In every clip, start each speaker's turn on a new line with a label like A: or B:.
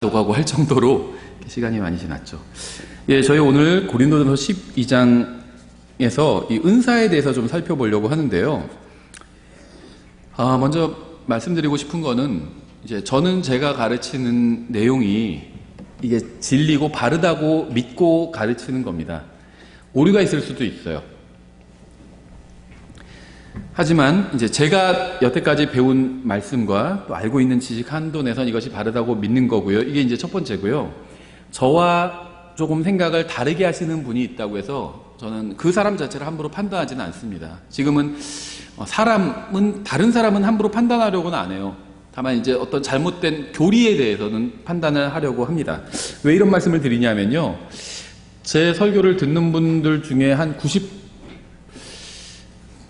A: 가고 할 정도로 시간이 많이 지났죠. 예, 저희 오늘 고린도전서 12장에서 이 은사에 대해서 좀 살펴보려고 하는데요. 먼저 말씀드리고 싶은 거는 이제 저는 제가 가르치는 내용이 이게 진리고 바르다고 믿고 가르치는 겁니다. 오류가 있을 수도 있어요. 하지만 이제 제가 여태까지 배운 말씀과 또 알고 있는 지식 한도 내선 이것이 바르다고 믿는 거고요. 이게 이제 첫 번째고요. 저와 조금 생각을 다르게 하시는 분이 있다고 해서 저는 그 사람 자체를 함부로 판단하지는 않습니다. 지금은 다른 사람은 함부로 판단하려고는 안 해요. 다만 이제 어떤 잘못된 교리에 대해서는 판단을 하려고 합니다. 왜 이런 말씀을 드리냐면요. 제 설교를 듣는 분들 중에 한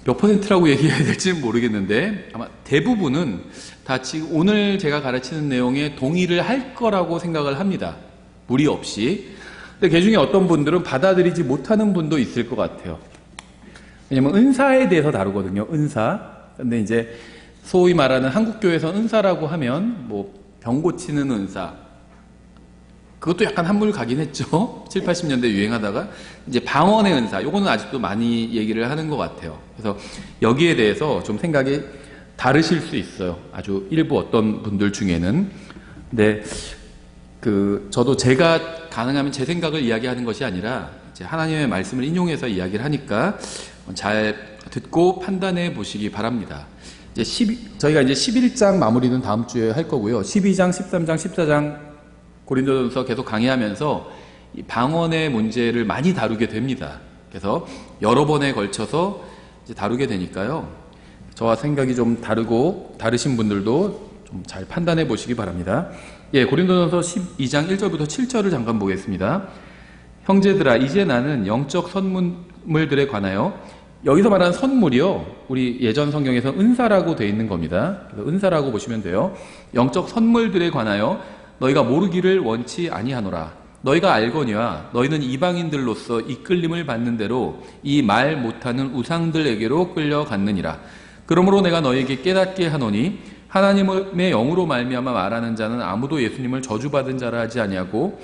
A: 몇 %라고 얘기해야 될지는 모르겠는데 아마 대부분은 다 지금 오늘 제가 가르치는 내용에 동의를 할 거라고 생각을 합니다. 무리 없이. 근데 그 중에 어떤 분들은 받아들이지 못하는 분도 있을 것 같아요. 왜냐면 은사에 대해서 다루거든요. 은사. 근데 이제 소위 말하는 한국교회에서 은사라고 하면 뭐 병 고치는 은사, 그것도 약간 한물 가긴 했죠. 7, 80년대 유행하다가 이제 방언의 은사, 요거는 아직도 많이 얘기를 하는 것 같아요. 그래서 여기에 대해서 좀 생각이 다르실 수 있어요. 아주 일부 어떤 분들 중에는. 근데 저도 제가 가능하면 제 생각을 이야기하는 것이 아니라 이제 하나님의 말씀을 인용해서 이야기를 하니까 잘 듣고 판단해 보시기 바랍니다. 저희가 이제 11장 마무리는 다음 주에 할 거고요. 12장, 13장, 14장 고린도전서 계속 강의하면서 이 방언의 문제를 많이 다루게 됩니다. 그래서 여러 번에 걸쳐서 이제 다루게 되니까요. 저와 생각이 좀 다르신 분들도 좀 잘 판단해 보시기 바랍니다. 예, 고린도전서 12장 1절부터 7절을 잠깐 보겠습니다. 형제들아, 이제 나는 영적 선물들에 관하여, 여기서 말하는 선물이요, 우리 예전 성경에서 은사라고 되어 있는 겁니다. 그래서 은사라고 보시면 돼요. 영적 선물들에 관하여 너희가 모르기를 원치 아니하노라. 너희가 알거니와 너희는 이방인들로서 이끌림을 받는 대로 이 말 못하는 우상들에게로 끌려갔느니라. 그러므로 내가 너희에게 깨닫게 하노니 하나님의 영으로 말미암아 말하는 자는 아무도 예수님을 저주받은 자라 하지 아니하고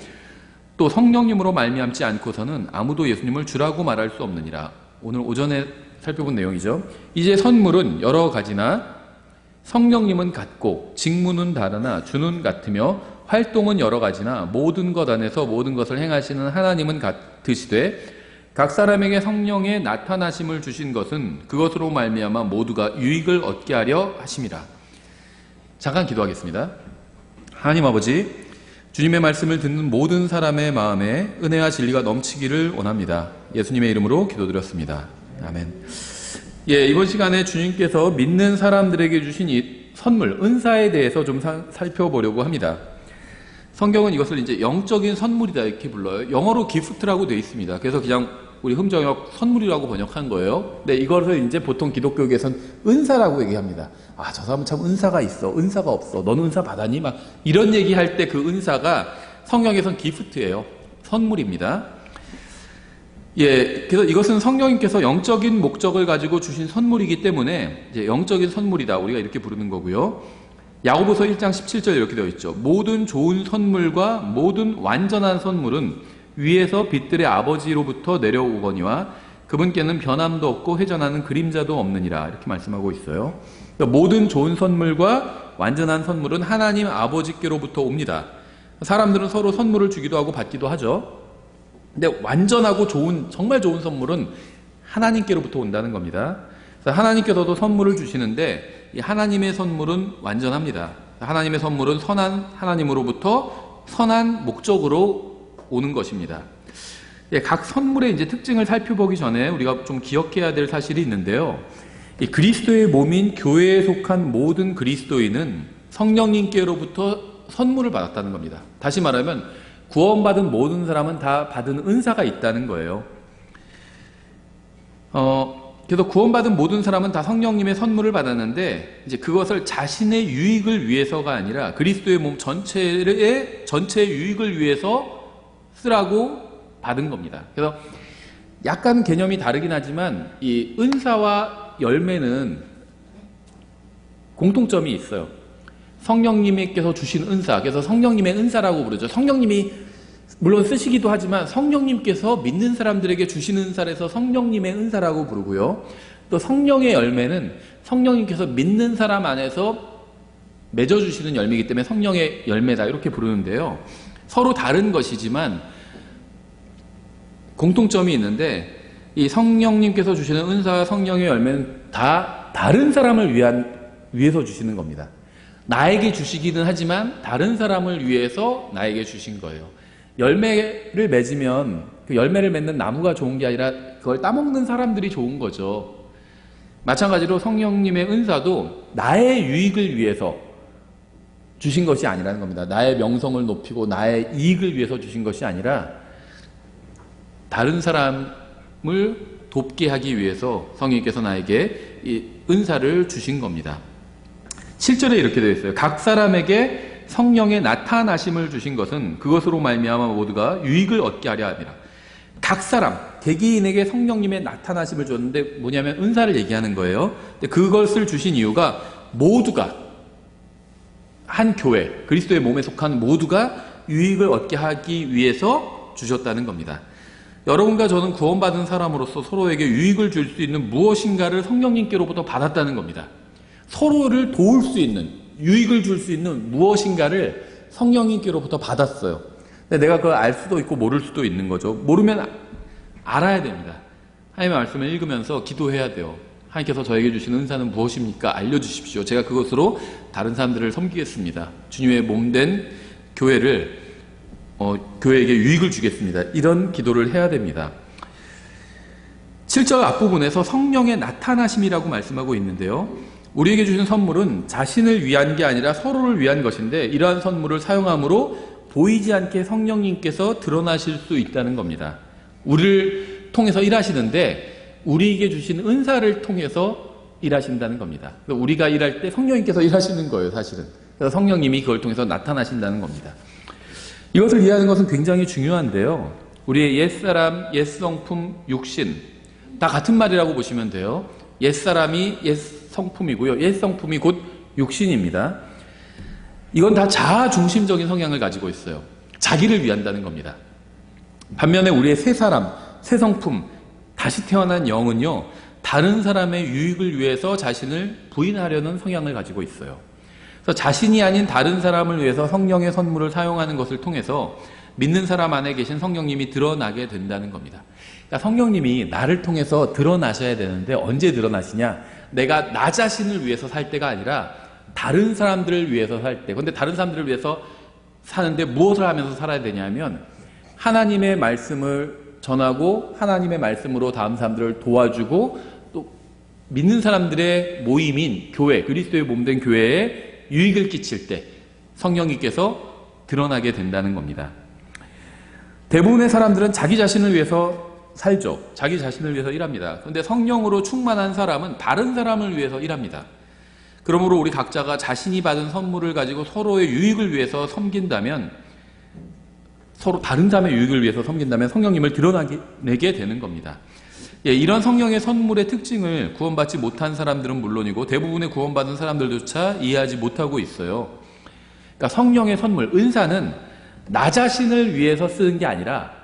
A: 또 성령님으로 말미암지 않고서는 아무도 예수님을 주라고 말할 수 없느니라. 오늘 오전에 살펴본 내용이죠. 이제 선물은 여러 가지나 성령님은 같고 직무는 다르나 주는 같으며 활동은 여러 가지나 모든 것 안에서 모든 것을 행하시는 하나님은 같으시되 각 사람에게 성령의 나타나심을 주신 것은 그것으로 말미암아 모두가 유익을 얻게 하려 하심이라. 잠깐 기도하겠습니다. 하나님 아버지, 주님의 말씀을 듣는 모든 사람의 마음에 은혜와 진리가 넘치기를 원합니다. 예수님의 이름으로 기도드렸습니다. 아멘. 예, 이번 시간에 주님께서 믿는 사람들에게 주신 이 선물, 은사에 대해서 좀 살펴보려고 합니다. 성경은 이것을 이제 영적인 선물이다 이렇게 불러요. 영어로 기프트라고 되어 있습니다. 그래서 그냥 우리 흠정역 선물이라고 번역한 거예요. 근데 이것을 이제 보통 기독교계에서는 은사라고 얘기합니다. 저 사람은 참 은사가 있어, 은사가 없어, 너는 은사 받았니? 막 이런 얘기할 때 그 은사가 성경에선 기프트예요. 선물입니다. 예, 그래서 이것은 성령님께서 영적인 목적을 가지고 주신 선물이기 때문에 이제 영적인 선물이다, 우리가 이렇게 부르는 거고요. 야고보서 1장 17절 이렇게 되어 있죠. 모든 좋은 선물과 모든 완전한 선물은 위에서 빛들의 아버지로부터 내려오거니와 그분께는 변함도 없고 회전하는 그림자도 없느니라, 이렇게 말씀하고 있어요. 그러니까 모든 좋은 선물과 완전한 선물은 하나님 아버지께로부터 옵니다. 사람들은 서로 선물을 주기도 하고 받기도 하죠. 근데 완전하고 정말 좋은 선물은 하나님께로부터 온다는 겁니다. 그래서 하나님께서도 선물을 주시는데 이 하나님의 선물은 완전합니다. 하나님의 선물은 선한 하나님으로부터 선한 목적으로 오는 것입니다. 예, 각 선물의 이제 특징을 살펴보기 전에 우리가 좀 기억해야 될 사실이 있는데요. 이 그리스도의 몸인 교회에 속한 모든 그리스도인은 성령님께로부터 선물을 받았다는 겁니다. 다시 말하면 구원받은 모든 사람은 다 받은 은사가 있다는 거예요. 그래서 구원받은 모든 사람은 다 성령님의 선물을 받았는데 이제 그것을 자신의 유익을 위해서가 아니라 그리스도의 몸 전체의 유익을 위해서 쓰라고 받은 겁니다. 그래서 약간 개념이 다르긴 하지만 이 은사와 열매는 공통점이 있어요. 성령님께서 주신 은사, 그래서 성령님의 은사라고 부르죠. 성령님이 물론 쓰시기도 하지만 성령님께서 믿는 사람들에게 주시는 은사에서 성령님의 은사라고 부르고요. 또 성령의 열매는 성령님께서 믿는 사람 안에서 맺어주시는 열매이기 때문에 성령의 열매다 이렇게 부르는데요. 서로 다른 것이지만 공통점이 있는데 이 성령님께서 주시는 은사와 성령의 열매는 다 다른 사람을 위해서 주시는 겁니다. 나에게 주시기는 하지만 다른 사람을 위해서 나에게 주신 거예요. 열매를 맺으면 그 열매를 맺는 나무가 좋은 게 아니라 그걸 따먹는 사람들이 좋은 거죠. 마찬가지로 성령님의 은사도 나의 유익을 위해서 주신 것이 아니라는 겁니다. 나의 명성을 높이고 나의 이익을 위해서 주신 것이 아니라 다른 사람을 돕게 하기 위해서 성령님께서 나에게 이 은사를 주신 겁니다. 7절에 이렇게 되어 있어요. 각 사람에게 성령의 나타나심을 주신 것은 그것으로 말미암아 모두가 유익을 얻게 하려 함이라. 각 사람, 개개인에게 성령님의 나타나심을 줬는데 뭐냐면 은사를 얘기하는 거예요. 근데 그것을 주신 이유가 모두가 한 교회, 그리스도의 몸에 속한 모두가 유익을 얻게 하기 위해서 주셨다는 겁니다. 여러분과 저는 구원받은 사람으로서 서로에게 유익을 줄 수 있는 무엇인가를 성령님께로부터 받았다는 겁니다. 서로를 도울 수 있는, 유익을 줄 수 있는 무엇인가를 성령님께로부터 받았어요. 근데 내가 그걸 알 수도 있고 모를 수도 있는 거죠. 모르면 알아야 됩니다. 하나님의 말씀을 읽으면서 기도해야 돼요. 하나님께서 저에게 주신 은사는 무엇입니까? 알려주십시오. 제가 그것으로 다른 사람들을 섬기겠습니다. 주님의 몸된 교회를 교회에게 유익을 주겠습니다. 이런 기도를 해야 됩니다. 7절 앞부분에서 성령의 나타나심이라고 말씀하고 있는데요. 우리에게 주신 선물은 자신을 위한 게 아니라 서로를 위한 것인데 이러한 선물을 사용함으로 보이지 않게 성령님께서 드러나실 수 있다는 겁니다. 우리를 통해서 일하시는데 우리에게 주신 은사를 통해서 일하신다는 겁니다. 우리가 일할 때 성령님께서 일하시는 거예요, 사실은. 그래서 성령님이 그걸 통해서 나타나신다는 겁니다. 이것을 이해하는 것은 굉장히 중요한데요. 우리의 옛사람, 옛성품, 육신 다 같은 말이라고 보시면 돼요. 옛사람이 옛성품이고요. 옛성품이 곧 육신입니다. 이건 다 자아중심적인 성향을 가지고 있어요. 자기를 위한다는 겁니다. 반면에 우리의 새 사람, 새 성품, 다시 태어난 영은요, 다른 사람의 유익을 위해서 자신을 부인하려는 성향을 가지고 있어요. 그래서 자신이 아닌 다른 사람을 위해서 성령의 선물을 사용하는 것을 통해서 믿는 사람 안에 계신 성령님이 드러나게 된다는 겁니다. 그러니까 성령님이 나를 통해서 드러나셔야 되는데 언제 드러나시냐? 내가 나 자신을 위해서 살 때가 아니라 다른 사람들을 위해서 살 때. 그런데 다른 사람들을 위해서 사는데 무엇을 하면서 살아야 되냐면 하나님의 말씀을 전하고 하나님의 말씀으로 다음 사람들을 도와주고 또 믿는 사람들의 모임인 교회, 그리스도의 몸된 교회에 유익을 끼칠 때 성령님께서 드러나게 된다는 겁니다. 대부분의 사람들은 자기 자신을 위해서 살죠. 자기 자신을 위해서 일합니다. 그런데 성령으로 충만한 사람은 다른 사람을 위해서 일합니다. 그러므로 우리 각자가 자신이 받은 선물을 가지고 서로의 유익을 위해서 섬긴다면, 서로 다른 사람의 유익을 위해서 섬긴다면 성령님을 드러내게 되는 겁니다. 이런 성령의 선물의 특징을 구원받지 못한 사람들은 물론이고 대부분의 구원받은 사람들조차 이해하지 못하고 있어요. 그러니까 성령의 선물, 은사는 나 자신을 위해서 쓰는 게 아니라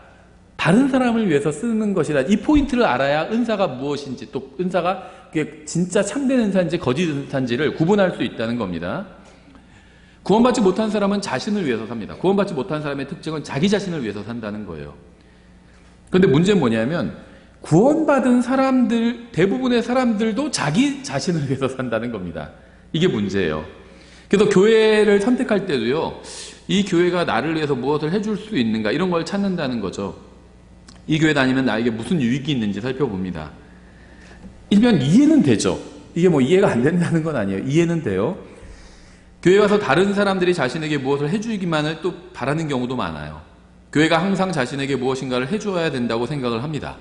A: 다른 사람을 위해서 쓰는 것이라, 이 포인트를 알아야 은사가 무엇인지, 또 은사가 그게 진짜 참된 은사인지 거짓 은사인지를 구분할 수 있다는 겁니다. 구원받지 못한 사람은 자신을 위해서 삽니다. 구원받지 못한 사람의 특징은 자기 자신을 위해서 산다는 거예요. 그런데 문제는 뭐냐면 구원받은 사람들, 대부분의 사람들도 자기 자신을 위해서 산다는 겁니다. 이게 문제예요. 그래서 교회를 선택할 때도요, 이 교회가 나를 위해서 무엇을 해줄 수 있는가, 이런 걸 찾는다는 거죠. 이 교회 다니면 나에게 무슨 유익이 있는지 살펴봅니다. 일면 이해는 되죠. 이게 뭐 이해가 안 된다는 건 아니에요. 이해는 돼요. 교회 와서 다른 사람들이 자신에게 무엇을 해주기만을 또 바라는 경우도 많아요. 교회가 항상 자신에게 무엇인가를 해줘야 된다고 생각을 합니다.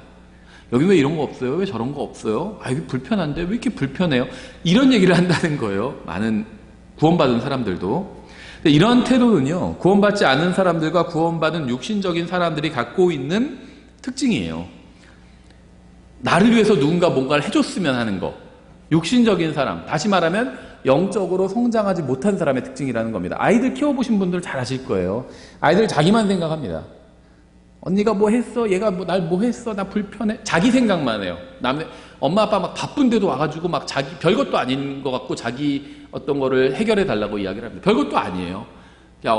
A: 여기 왜 이런 거 없어요? 왜 저런 거 없어요? 아, 이게 불편한데? 왜 이렇게 불편해요? 이런 얘기를 한다는 거예요. 많은 구원받은 사람들도. 근데 이런 태도는요, 구원받지 않은 사람들과 구원받은 육신적인 사람들이 갖고 있는 특징이에요. 나를 위해서 누군가 뭔가를 해줬으면 하는 거. 육신적인 사람, 다시 말하면 영적으로 성장하지 못한 사람의 특징이라는 겁니다. 아이들 키워보신 분들 잘 아실 거예요. 아이들 자기만 생각합니다. 언니가 뭐 했어? 얘가 날 뭐 했어? 나 불편해? 자기 생각만 해요. 엄마 아빠 막 바쁜데도 와가지고 막 자기 별것도 아닌 것 같고 자기 어떤 거를 해결해 달라고 이야기를 합니다. 별것도 아니에요. 야,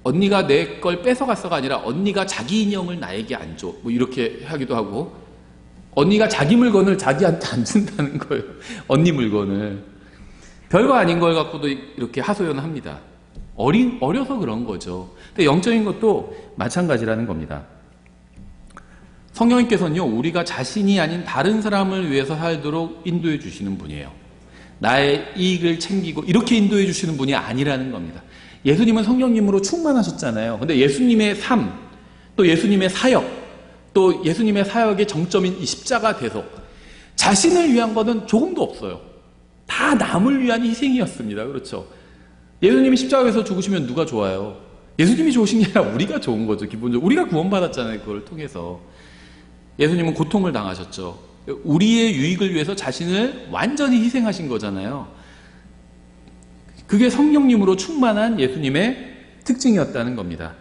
A: 언니가 내 걸 뺏어갔어가 아니라 언니가 자기 인형을 나에게 안 줘. 뭐 이렇게 하기도 하고, 언니가 자기 물건을 자기한테 안 준다는 거예요. 언니 물건을. 별거 아닌 걸 갖고도 이렇게 하소연을 합니다. 어려서 그런 거죠. 근데 영적인 것도 마찬가지라는 겁니다. 성령님께서는요, 우리가 자신이 아닌 다른 사람을 위해서 살도록 인도해 주시는 분이에요. 나의 이익을 챙기고 이렇게 인도해 주시는 분이 아니라는 겁니다. 예수님은 성령님으로 충만하셨잖아요. 근데 예수님의 삶, 또 예수님의 사역, 또 예수님의 사역의 정점인 이 십자가 대속, 자신을 위한 것은 조금도 없어요. 다 남을 위한 희생이었습니다. 그렇죠? 예수님이 십자가에서 죽으시면 누가 좋아요? 예수님이 좋으신 게 아니라 우리가 좋은 거죠. 기본적으로 우리가 구원받았잖아요. 그걸 통해서. 예수님은 고통을 당하셨죠. 우리의 유익을 위해서 자신을 완전히 희생하신 거잖아요. 그게 성령님으로 충만한 예수님의 특징이었다는 겁니다.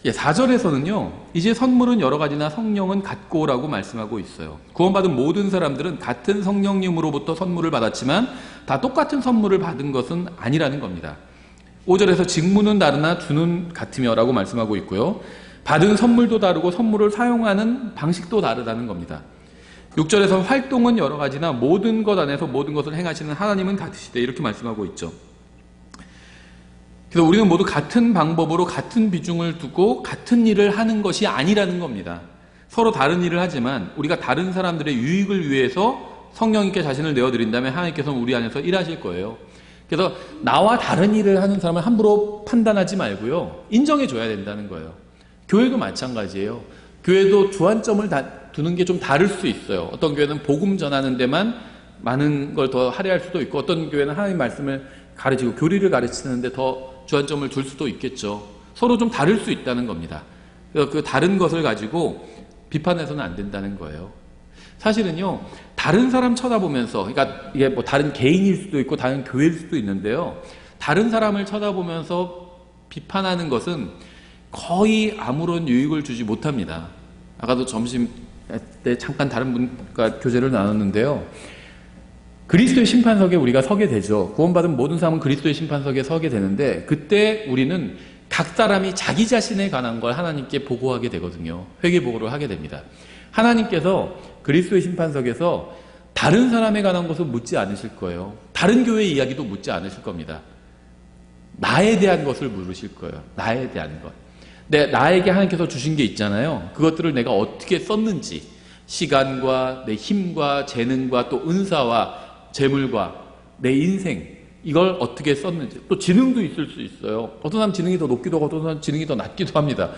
A: 4절에서는요, 이제 선물은 여러 가지나 성령은 같고라고 말씀하고 있어요. 구원받은 모든 사람들은 같은 성령님으로부터 선물을 받았지만 다 똑같은 선물을 받은 것은 아니라는 겁니다. 5절에서 직무는 다르나 주는 같으며 라고 말씀하고 있고요. 받은 선물도 다르고 선물을 사용하는 방식도 다르다는 겁니다. 6절에서 활동은 여러 가지나 모든 것 안에서 모든 것을 행하시는 하나님은 같으시되 이렇게 말씀하고 있죠. 그래서 우리는 모두 같은 방법으로 같은 비중을 두고 같은 일을 하는 것이 아니라는 겁니다. 서로 다른 일을 하지만 우리가 다른 사람들의 유익을 위해서 성령님께 자신을 내어드린다면 하나님께서는 우리 안에서 일하실 거예요. 그래서 나와 다른 일을 하는 사람을 함부로 판단하지 말고요, 인정해줘야 된다는 거예요. 교회도 마찬가지예요. 교회도 주안점을 두는 게 좀 다를 수 있어요. 어떤 교회는 복음 전하는 데만 많은 걸 더 할애할 수도 있고, 어떤 교회는 하나님 말씀을 가르치고 교리를 가르치는데 더 주안점을 둘 수도 있겠죠. 서로 좀 다를 수 있다는 겁니다. 그래서 그 다른 것을 가지고 비판해서는 안 된다는 거예요. 사실은요, 다른 사람 쳐다보면서, 그러니까 이게 뭐 다른 개인일 수도 있고 다른 교회일 수도 있는데요, 다른 사람을 쳐다보면서 비판하는 것은 거의 아무런 유익을 주지 못합니다. 아까도 점심 때 잠깐 다른 분과 교제를 나눴는데요, 그리스도의 심판석에 우리가 서게 되죠. 구원받은 모든 사람은 그리스도의 심판석에 서게 되는데, 그때 우리는 각 사람이 자기 자신에 관한 걸 하나님께 보고하게 되거든요. 회개보고를 하게 됩니다. 하나님께서 그리스도의 심판석에서 다른 사람에 관한 것을 묻지 않으실 거예요. 다른 교회의 이야기도 묻지 않으실 겁니다. 나에 대한 것을 물으실 거예요. 나에 대한 것. 나에게 하나님께서 주신 게 있잖아요. 그것들을 내가 어떻게 썼는지, 시간과 내 힘과 재능과 또 은사와 재물과 내 인생, 이걸 어떻게 썼는지, 또 지능도 있을 수 있어요. 어떤 사람 지능이 더 높기도 하고 어떤 사람 지능이 더 낮기도 합니다.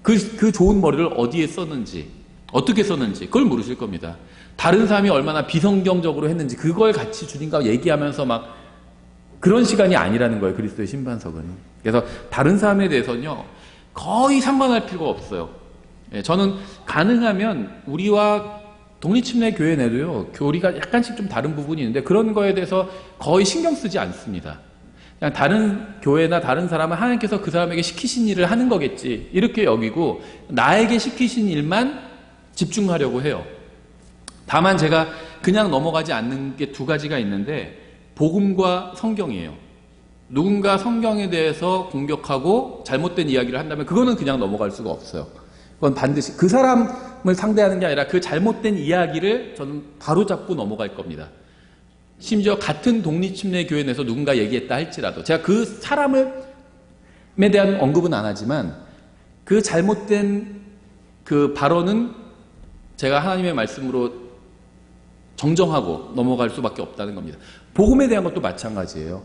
A: 그 좋은 머리를 어디에 썼는지, 어떻게 썼는지 그걸 물으실 겁니다. 다른 사람이 얼마나 비성경적으로 했는지 그걸 같이 주님과 얘기하면서 막 그런 시간이 아니라는 거예요. 그리스도의 심판석은. 그래서 다른 사람에 대해서는요, 거의 상관할 필요가 없어요. 저는 가능하면 우리와 독립침례 교회 내도요, 교리가 약간씩 좀 다른 부분이 있는데 그런 거에 대해서 거의 신경 쓰지 않습니다. 그냥 다른 교회나 다른 사람은 하나님께서 그 사람에게 시키신 일을 하는 거겠지, 이렇게 여기고 나에게 시키신 일만 집중하려고 해요. 다만 제가 그냥 넘어가지 않는 게 두 가지가 있는데, 복음과 성경이에요. 누군가 성경에 대해서 공격하고 잘못된 이야기를 한다면 그거는 그냥 넘어갈 수가 없어요. 그건 반드시 그 사람을 상대하는 게 아니라 그 잘못된 이야기를 저는 바로잡고 넘어갈 겁니다. 심지어 같은 독립침례 교회 내에서 누군가 얘기했다 할지라도 제가 그 사람에 대한 언급은 안 하지만 그 잘못된 그 발언은 제가 하나님의 말씀으로 정정하고 넘어갈 수밖에 없다는 겁니다. 복음에 대한 것도 마찬가지예요.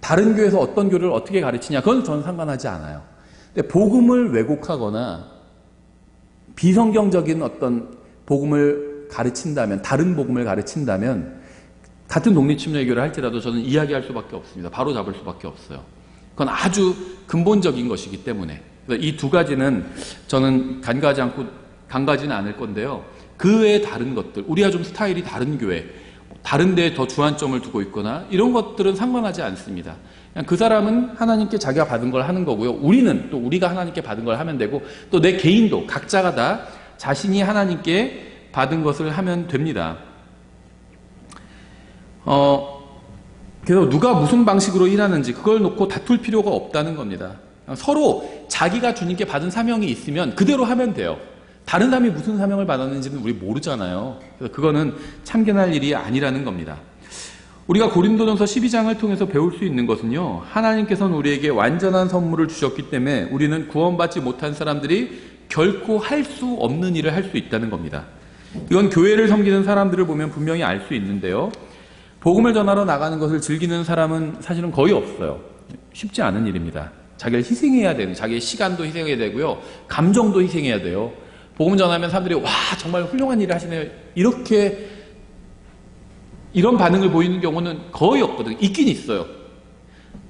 A: 다른 교회에서 어떤 교리를 어떻게 가르치냐, 그건 저는 상관하지 않아요. 근데 복음을 왜곡하거나 비성경적인 어떤 복음을 가르친다면, 다른 복음을 가르친다면 같은 독립침례교를 할지라도 저는 이야기할 수밖에 없습니다. 바로 잡을 수밖에 없어요. 그건 아주 근본적인 것이기 때문에. 그래서 이 두 가지는 저는 간과하지는 않을 건데요, 그 외에 다른 것들, 우리와 좀 스타일이 다른 교회, 다른 데에 더 주안점을 두고 있거나 이런 것들은 상관하지 않습니다. 그냥 그 사람은 하나님께 자기가 받은 걸 하는 거고요. 우리는 또 우리가 하나님께 받은 걸 하면 되고 또 내 개인도 각자가 다 자신이 하나님께 받은 것을 하면 됩니다. 그래서 누가 무슨 방식으로 일하는지 그걸 놓고 다툴 필요가 없다는 겁니다. 서로 자기가 주님께 받은 사명이 있으면 그대로 하면 돼요. 다른 사람이 무슨 사명을 받았는지는 우리 모르잖아요. 그래서 그거는 참견할 일이 아니라는 겁니다. 우리가 고린도전서 12장을 통해서 배울 수 있는 것은요, 하나님께서는 우리에게 완전한 선물을 주셨기 때문에 우리는 구원받지 못한 사람들이 결코 할 수 없는 일을 할 수 있다는 겁니다. 이건 교회를 섬기는 사람들을 보면 분명히 알 수 있는데요, 복음을 전하러 나가는 것을 즐기는 사람은 사실은 거의 없어요. 쉽지 않은 일입니다. 자기를 희생해야 되는, 자기의 시간도 희생해야 되고요, 감정도 희생해야 돼요. 복음 전하면 사람들이 와 정말 훌륭한 일을 하시네요, 이런 반응을 보이는 경우는 거의 없거든요. 있긴 있어요.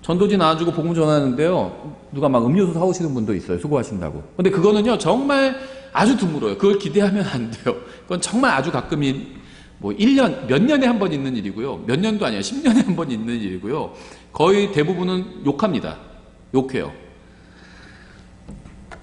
A: 전도지 나와주고 복음 전하는데요, 누가 막 음료수 사오시는 분도 있어요. 수고하신다고. 근데 그거는요 정말 아주 드물어요. 그걸 기대하면 안 돼요. 그건 정말 아주 가끔인, 뭐 1년, 몇 년에 한 번 있는 일이고요, 몇 년도 아니에요, 10년에 한 번 있는 일이고요, 거의 대부분은 욕합니다. 욕해요.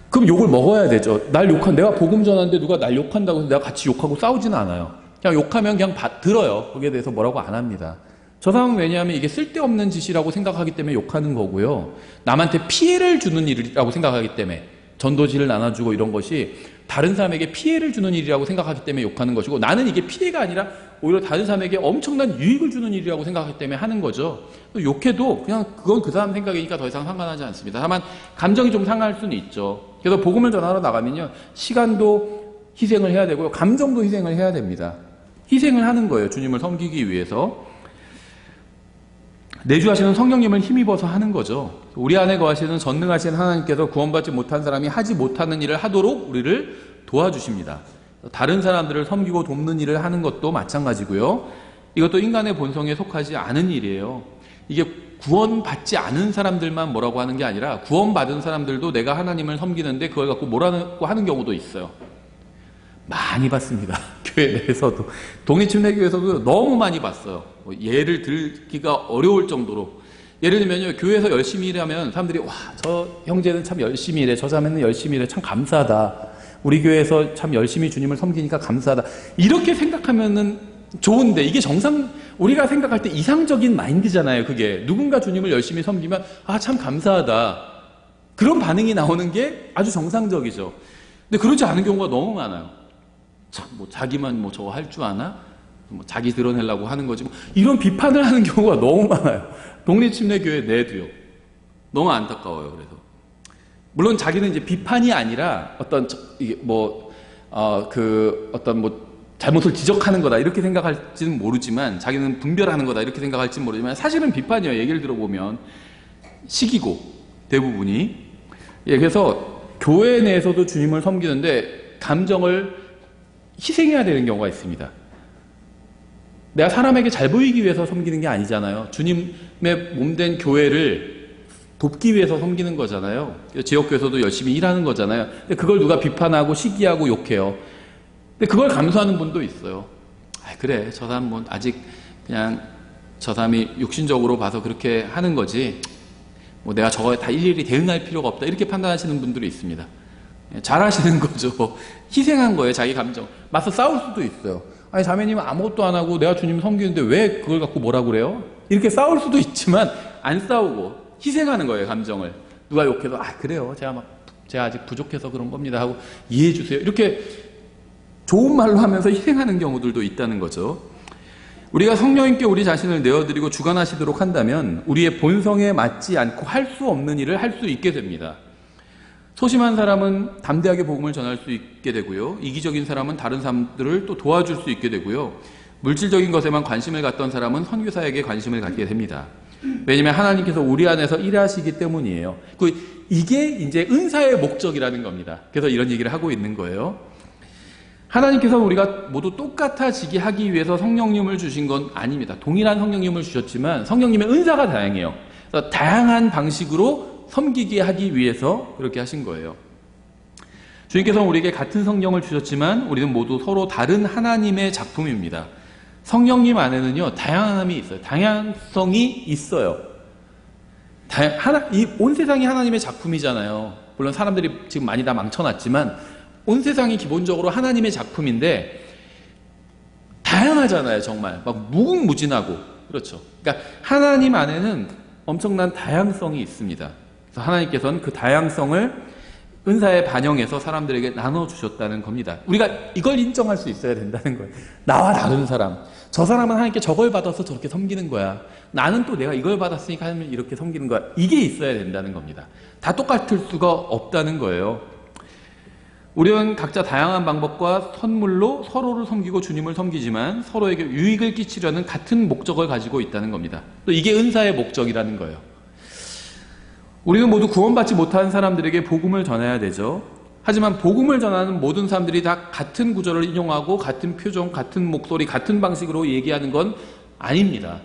A: 그럼 욕을 먹어야 되죠. 내가 복음 전하는데 누가 날 욕한다고 해서 내가 같이 욕하고 싸우지는 않아요. 그냥 욕하면 그냥 들어요. 거기에 대해서 뭐라고 안 합니다. 저 사람은 왜냐하면 이게 쓸데없는 짓이라고 생각하기 때문에 욕하는 거고요, 남한테 피해를 주는 일이라고 생각하기 때문에, 전도지를 나눠주고 이런 것이 다른 사람에게 피해를 주는 일이라고 생각하기 때문에 욕하는 것이고, 나는 이게 피해가 아니라 오히려 다른 사람에게 엄청난 유익을 주는 일이라고 생각하기 때문에 하는 거죠. 욕해도 그냥 그건 그 사람 생각이니까 더 이상 상관하지 않습니다. 다만 감정이 좀 상할 수는 있죠. 그래서 복음을 전하러 나가면요, 시간도 희생을 해야 되고요, 감정도 희생을 해야 됩니다. 희생을 하는 거예요. 주님을 섬기기 위해서. 내주하시는 성령님을 힘입어서 하는 거죠. 우리 안에 거하시는 전능하신 하나님께서 구원받지 못한 사람이 하지 못하는 일을 하도록 우리를 도와주십니다. 다른 사람들을 섬기고 돕는 일을 하는 것도 마찬가지고요, 이것도 인간의 본성에 속하지 않은 일이에요. 이게 구원받지 않은 사람들만 뭐라고 하는 게 아니라 구원받은 사람들도 내가 하나님을 섬기는데 그걸 갖고 뭐라고 하는 경우도 있어요. 많이 봤습니다. 교회 내에서도, 독립침례교회에서도 너무 많이 봤어요. 예를 들기가 어려울 정도로. 예를 들면요, 교회에서 열심히 일하면 사람들이 와, 저 형제는 참 열심히 일해, 저 자매는 열심히 일해, 참 감사하다, 우리 교회에서 참 열심히 주님을 섬기니까 감사하다, 이렇게 생각하면은 좋은데, 이게 우리가 생각할 때 이상적인 마인드잖아요. 그게 누군가 주님을 열심히 섬기면 아 참 감사하다, 그런 반응이 나오는 게 아주 정상적이죠. 근데 그러지 않은 경우가 너무 많아요. 참, 자기만 저거 할 줄 아나? 자기 드러내려고 하는 거지. 이런 비판을 하는 경우가 너무 많아요. 독립침례교회 내도요. 너무 안타까워요. 그래서 물론 자기는 이제 비판이 아니라 잘못을 지적하는 거다 이렇게 생각할지는 모르지만, 자기는 분별하는 거다 이렇게 생각할지는 모르지만, 사실은 비판이에요. 얘기를 들어보면 시기고 대부분이. 그래서 교회 내에서도 주님을 섬기는데 감정을 희생해야 되는 경우가 있습니다. 내가 사람에게 잘 보이기 위해서 섬기는 게 아니잖아요. 주님의 몸된 교회를 돕기 위해서 섬기는 거잖아요. 지역교회에서도 열심히 일하는 거잖아요. 근데 그걸 누가 비판하고 시기하고 욕해요. 근데 그걸 감수하는 분도 있어요. 그래, 저 사람 아직 그냥 저 사람이 육신적으로 봐서 그렇게 하는 거지, 내가 저거에 다 일일이 대응할 필요가 없다, 이렇게 판단하시는 분들이 있습니다. 잘하시는 거죠. 희생한 거예요, 자기 감정. 맞서 싸울 수도 있어요. 아니, 자매님은 아무것도 안 하고 내가 주님 섬기는데 왜 그걸 갖고 뭐라 그래요? 이렇게 싸울 수도 있지만 안 싸우고 희생하는 거예요, 감정을. 누가 욕해도 그래요, 제가 아직 부족해서 그런 겁니다 하고 이해해 주세요, 이렇게 좋은 말로 하면서 희생하는 경우들도 있다는 거죠. 우리가 성령님께 우리 자신을 내어드리고 주관하시도록 한다면 우리의 본성에 맞지 않고 할 수 없는 일을 할 수 있게 됩니다. 소심한 사람은 담대하게 복음을 전할 수 있게 되고요, 이기적인 사람은 다른 사람들을 또 도와줄 수 있게 되고요, 물질적인 것에만 관심을 갖던 사람은 선교사에게 관심을 갖게 됩니다. 왜냐하면 하나님께서 우리 안에서 일하시기 때문이에요. 이게 이제 은사의 목적이라는 겁니다. 그래서 이런 얘기를 하고 있는 거예요. 하나님께서 우리가 모두 똑같아지게 하기 위해서 성령님을 주신 건 아닙니다. 동일한 성령님을 주셨지만 성령님의 은사가 다양해요. 그래서 다양한 방식으로 섬기게 하기 위해서 그렇게 하신 거예요. 주님께서는 우리에게 같은 성령을 주셨지만 우리는 모두 서로 다른 하나님의 작품입니다. 성령님 안에는요, 다양함이 있어요. 다양성이 있어요. 이 온 세상이 하나님의 작품이잖아요. 물론 사람들이 지금 많이 다 망쳐놨지만, 온 세상이 기본적으로 하나님의 작품인데, 다양하잖아요, 정말. 막 무궁무진하고. 그렇죠. 그러니까 하나님 안에는 엄청난 다양성이 있습니다. 그래서 하나님께서는 그 다양성을 은사에 반영해서 사람들에게 나눠주셨다는 겁니다. 우리가 이걸 인정할 수 있어야 된다는 거예요. 나와 다른 사람. 저 사람은 하나님께 저걸 받아서 저렇게 섬기는 거야. 나는 또 내가 이걸 받았으니까 하나님을 이렇게 섬기는 거야. 이게 있어야 된다는 겁니다. 다 똑같을 수가 없다는 거예요. 우리는 각자 다양한 방법과 선물로 서로를 섬기고 주님을 섬기지만 서로에게 유익을 끼치려는 같은 목적을 가지고 있다는 겁니다. 또 이게 은사의 목적이라는 거예요. 우리는 모두 구원받지 못한 사람들에게 복음을 전해야 되죠. 하지만 복음을 전하는 모든 사람들이 다 같은 구절을 인용하고 같은 표정, 같은 목소리, 같은 방식으로 얘기하는 건 아닙니다.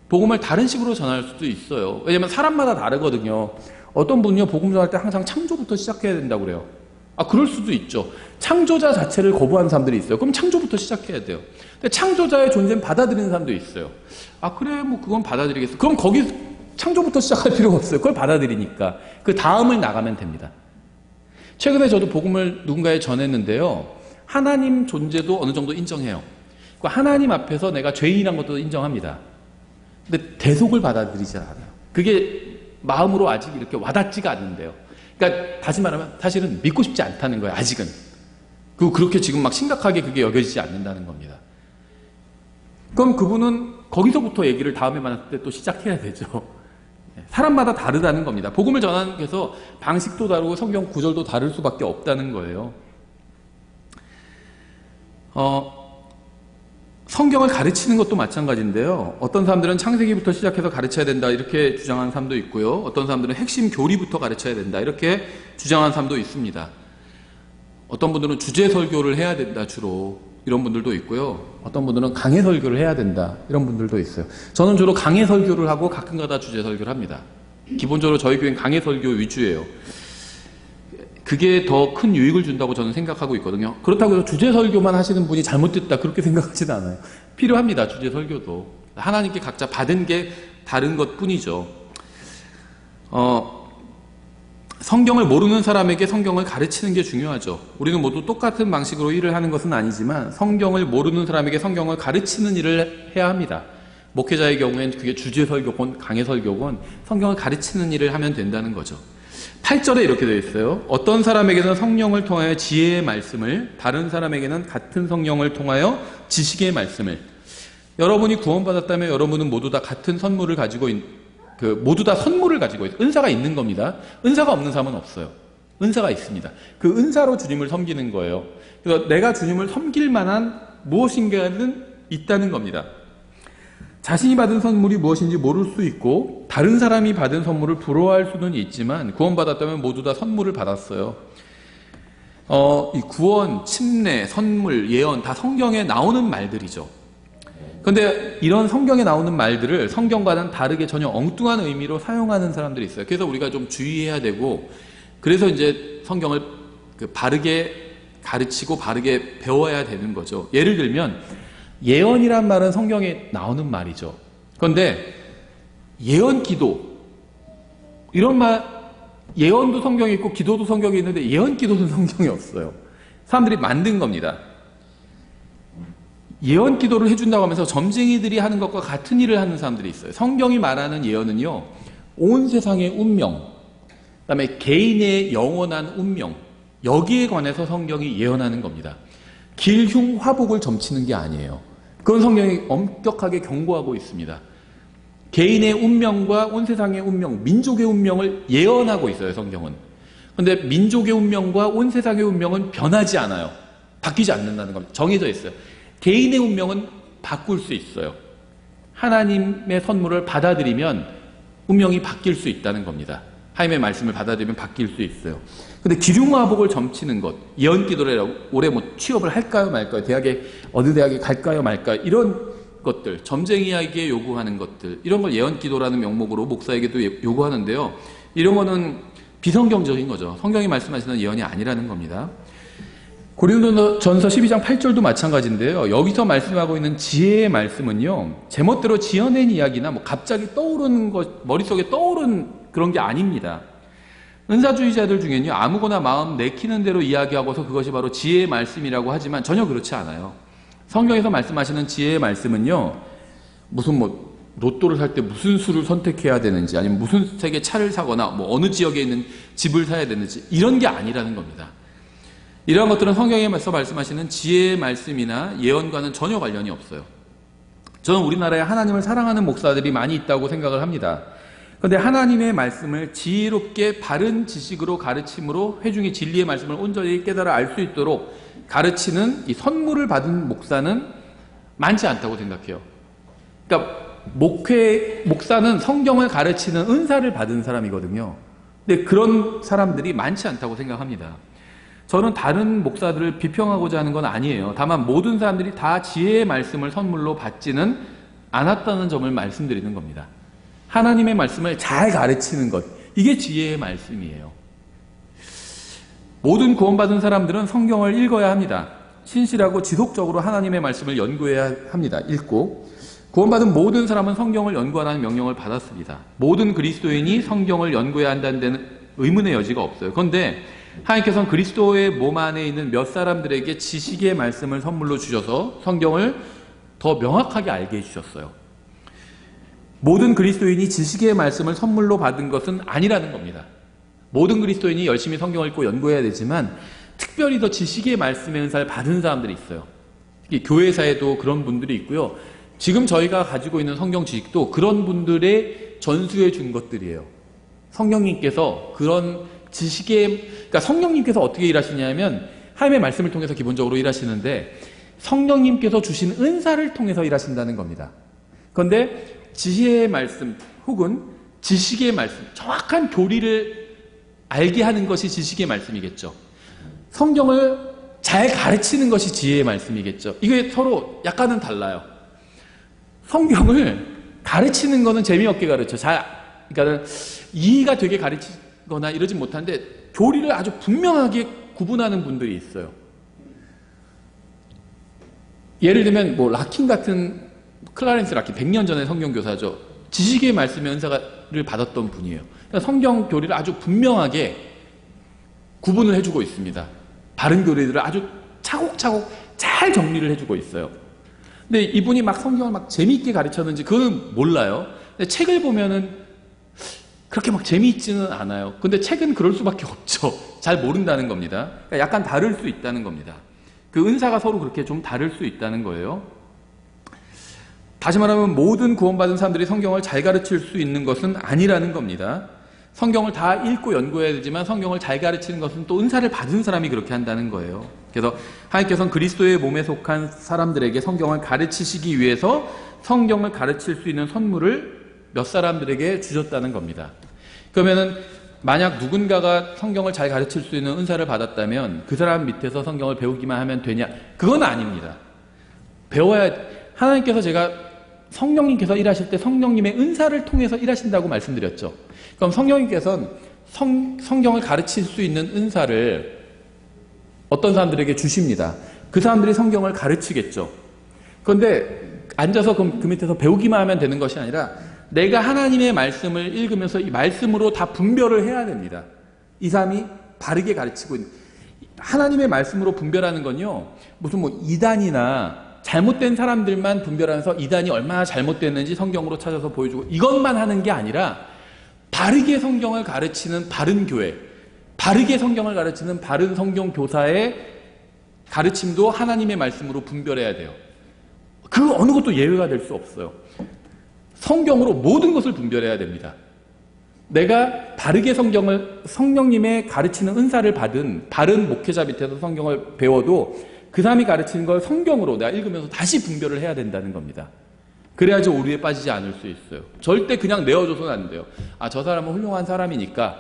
A: 복음을 다른 식으로 전할 수도 있어요. 왜냐하면 사람마다 다르거든요. 어떤 분은요, 복음 전할 때 항상 창조부터 시작해야 된다고 그래요. 그럴 수도 있죠. 창조자 자체를 거부하는 사람들이 있어요. 그럼 창조부터 시작해야 돼요. 근데 창조자의 존재는 받아들이는 사람도 있어요. 그래, 뭐 그건 받아들이겠어. 그럼 거기 창조부터 시작할 필요가 없어요. 그걸 받아들이니까. 그 다음을 나가면 됩니다. 최근에 저도 복음을 누군가에 전했는데요. 하나님 존재도 어느 정도 인정해요. 하나님 앞에서 내가 죄인이란 것도 인정합니다. 근데 대속을 받아들이지 않아요. 그게 마음으로 아직 이렇게 와닿지가 않는데요. 그러니까 다시 말하면 사실은 믿고 싶지 않다는 거예요. 아직은. 그렇게 지금 막 심각하게 그게 여겨지지 않는다는 겁니다. 그럼 그분은 거기서부터 얘기를 다음에 만났을 때 또 시작해야 되죠. 사람마다 다르다는 겁니다. 복음을 전하는 데서 방식도 다르고 성경 구절도 다를 수밖에 없다는 거예요. 성경을 가르치는 것도 마찬가지인데요. 어떤 사람들은 창세기부터 시작해서 가르쳐야 된다 이렇게 주장하는 사람도 있고요. 어떤 사람들은 핵심 교리부터 가르쳐야 된다 이렇게 주장하는 사람도 있습니다. 어떤 분들은 주제 설교를 해야 된다 주로 이런 분들도 있고요. 어떤 분들은 강해 설교를 해야 된다 이런 분들도 있어요. 저는 주로 강해 설교를 하고 가끔가다 주제 설교를 합니다. 기본적으로 저희 교회는 강해 설교 위주예요. 그게 더 큰 유익을 준다고 저는 생각하고 있거든요. 그렇다고 해서 주제 설교만 하시는 분이 잘못됐다 그렇게 생각하지는 않아요. 필요합니다. 주제 설교도. 하나님께 각자 받은 게 다른 것 뿐이죠. 성경을 모르는 사람에게 성경을 가르치는 게 중요하죠. 우리는 모두 똑같은 방식으로 일을 하는 것은 아니지만 성경을 모르는 사람에게 성경을 가르치는 일을 해야 합니다. 목회자의 경우엔 그게 주제 설교건 강해 설교건 성경을 가르치는 일을 하면 된다는 거죠. 8절에 이렇게 되어 있어요. 어떤 사람에게는 성령을 통하여 지혜의 말씀을, 다른 사람에게는 같은 성령을 통하여 지식의 말씀을. 여러분이 구원받았다면 여러분은 모두 다 같은 선물을 가지고 모두 다 선물을 가지고 있어요. 은사가 있는 겁니다. 은사가 없는 사람은 없어요. 은사가 있습니다. 그 은사로 주님을 섬기는 거예요. 그래서 내가 주님을 섬길 만한 무엇인가는 있다는 겁니다. 자신이 받은 선물이 무엇인지 모를 수 있고 다른 사람이 받은 선물을 부러워할 수는 있지만 구원받았다면 모두 다 선물을 받았어요. 이 구원, 침례, 선물, 예언 다 성경에 나오는 말들이죠. 그런데 이런 성경에 나오는 말들을 성경과는 다르게 전혀 엉뚱한 의미로 사용하는 사람들이 있어요. 그래서 우리가 좀 주의해야 되고 그래서 이제 성경을 바르게 가르치고 바르게 배워야 되는 거죠. 예를 들면 예언이란 말은 성경에 나오는 말이죠. 그런데 예언 기도 이런 말 예언도 성경에 있고 기도도 성경에 있는데 예언 기도는 성경에 없어요. 사람들이 만든 겁니다. 예언 기도를 해준다고 하면서 점쟁이들이 하는 것과 같은 일을 하는 사람들이 있어요. 성경이 말하는 예언은요, 온 세상의 운명, 그다음에 개인의 영원한 운명, 여기에 관해서 성경이 예언하는 겁니다. 길흉 화복을 점치는 게 아니에요. 그건 성경이 엄격하게 경고하고 있습니다. 개인의 운명과 온 세상의 운명, 민족의 운명을 예언하고 있어요, 성경은. 그런데 민족의 운명과 온 세상의 운명은 변하지 않아요. 바뀌지 않는다는 겁니다. 정해져 있어요. 개인의 운명은 바꿀 수 있어요. 하나님의 선물을 받아들이면 운명이 바뀔 수 있다는 겁니다. 하나님의 말씀을 받아들이면 바뀔 수 있어요. 근데 기륭화복을 점치는 것, 예언기도를 올해 뭐 취업을 할까요 말까요, 어느 대학에 갈까요 말까요, 이런 것들, 점쟁이에게 요구하는 것들, 이런 걸 예언기도라는 명목으로 목사에게도 요구하는데요. 이런 거는 비성경적인 거죠. 성경이 말씀하시는 예언이 아니라는 겁니다. 고린도전서 12장 8절도 마찬가지인데요. 여기서 말씀하고 있는 지혜의 말씀은요, 제멋대로 지어낸 이야기나 뭐 갑자기 떠오르는 것, 머릿속에 떠오른 그런 게 아닙니다. 은사주의자들 중에는요, 아무거나 마음 내키는 대로 이야기하고서 그것이 바로 지혜의 말씀이라고 하지만 전혀 그렇지 않아요. 성경에서 말씀하시는 지혜의 말씀은요, 무슨 뭐 로또를 살 때 무슨 수를 선택해야 되는지, 아니면 무슨 색의 차를 사거나 뭐 어느 지역에 있는 집을 사야 되는지, 이런 게 아니라는 겁니다. 이러한 것들은 성경에서 말씀하시는 지혜의 말씀이나 예언과는 전혀 관련이 없어요. 저는 우리나라에 하나님을 사랑하는 목사들이 많이 있다고 생각을 합니다. 그런데 하나님의 말씀을 지혜롭게 바른 지식으로 가르침으로 회중이 진리의 말씀을 온전히 깨달아 알 수 있도록 가르치는 이 선물을 받은 목사는 많지 않다고 생각해요. 그러니까 목사는 성경을 가르치는 은사를 받은 사람이거든요. 근데 그런 사람들이 많지 않다고 생각합니다. 저는 다른 목사들을 비평하고자 하는 건 아니에요. 다만 모든 사람들이 다 지혜의 말씀을 선물로 받지는 않았다는 점을 말씀드리는 겁니다. 하나님의 말씀을 잘 가르치는 것, 이게 지혜의 말씀이에요. 모든 구원받은 사람들은 성경을 읽어야 합니다. 신실하고 지속적으로 하나님의 말씀을 연구해야 합니다. 읽고. 구원받은 모든 사람은 성경을 연구하라는 명령을 받았습니다. 모든 그리스도인이 성경을 연구해야 한다는 데는 의문의 여지가 없어요. 그런데 하나님께서는 그리스도의 몸 안에 있는 몇 사람들에게 지식의 말씀을 선물로 주셔서 성경을 더 명확하게 알게 해주셨어요. 모든 그리스도인이 지식의 말씀을 선물로 받은 것은 아니라는 겁니다. 모든 그리스도인이 열심히 성경을 읽고 연구해야 되지만 특별히 더 지식의 말씀의 은사를 받은 사람들이 있어요. 특히 교회사에도 그런 분들이 있고요. 지금 저희가 가지고 있는 성경 지식도 그런 분들의 전수해 준 것들이에요. 성령님께서 그런 그러니까 성령님께서 어떻게 일하시냐면 하나님의 말씀을 통해서 기본적으로 일하시는데 성령님께서 주신 은사를 통해서 일하신다는 겁니다. 그런데 지혜의 말씀 혹은 지식의 말씀, 정확한 교리를 알게 하는 것이 지식의 말씀이겠죠. 성경을 잘 가르치는 것이 지혜의 말씀이겠죠. 이게 서로 약간은 달라요. 성경을 가르치는 거는 재미없게 가르쳐. 그러니까 이해가 되게 가르치거나 이러진 못하는데 교리를 아주 분명하게 구분하는 분들이 있어요. 예를 들면 뭐 라킨 같은 클라렌스 라킨 100년 전에 성경교사죠. 지식의 말씀의 은사를 받았던 분이에요. 그러니까 성경 교리를 아주 분명하게 구분을 해주고 있습니다. 바른 교리들을 아주 차곡차곡 잘 정리를 해주고 있어요. 근데 이분이 막 성경을 막 재미있게 가르쳤는지 그건 몰라요. 근데 책을 보면은 그렇게 막 재미있지는 않아요. 근데 책은 그럴 수밖에 없죠. 잘 모른다는 겁니다. 그러니까 약간 다를 수 있다는 겁니다. 그 은사가 서로 그렇게 좀 다를 수 있다는 거예요. 다시 말하면 모든 구원받은 사람들이 성경을 잘 가르칠 수 있는 것은 아니라는 겁니다. 성경을 다 읽고 연구해야 되지만 성경을 잘 가르치는 것은 또 은사를 받은 사람이 그렇게 한다는 거예요. 그래서 하나님께서는 그리스도의 몸에 속한 사람들에게 성경을 가르치시기 위해서 성경을 가르칠 수 있는 선물을 몇 사람들에게 주셨다는 겁니다. 그러면은 만약 누군가가 성경을 잘 가르칠 수 있는 은사를 받았다면 그 사람 밑에서 성경을 배우기만 하면 되냐? 그건 아닙니다. 배워야, 하나님께서 제가 성령님께서 일하실 때 성령님의 은사를 통해서 일하신다고 말씀드렸죠. 그럼 성령님께서는 성경을 가르칠 수 있는 은사를 어떤 사람들에게 주십니다. 그 사람들이 성경을 가르치겠죠. 그런데 앉아서 그 밑에서 배우기만 하면 되는 것이 아니라 내가 하나님의 말씀을 읽으면서 이 말씀으로 다 분별을 해야 됩니다. 이 사람이 바르게 가르치고 있는, 하나님의 말씀으로 분별하는 건요, 무슨 뭐 이단이나 잘못된 사람들만 분별하면서 이단이 얼마나 잘못됐는지 성경으로 찾아서 보여주고 이것만 하는 게 아니라 바르게 성경을 가르치는 바른 교회, 바르게 성경을 가르치는 바른 성경 교사의 가르침도 하나님의 말씀으로 분별해야 돼요. 그 어느 것도 예외가 될 수 없어요. 성경으로 모든 것을 분별해야 됩니다. 내가 바르게 성령님의 가르치는 은사를 받은 바른 목회자 밑에서 성경을 배워도 그 사람이 가르치는 걸 성경으로 내가 읽으면서 다시 분별을 해야 된다는 겁니다. 그래야지 오류에 빠지지 않을 수 있어요. 절대 그냥 내어줘서는 안 돼요. 아, 저 사람은 훌륭한 사람이니까,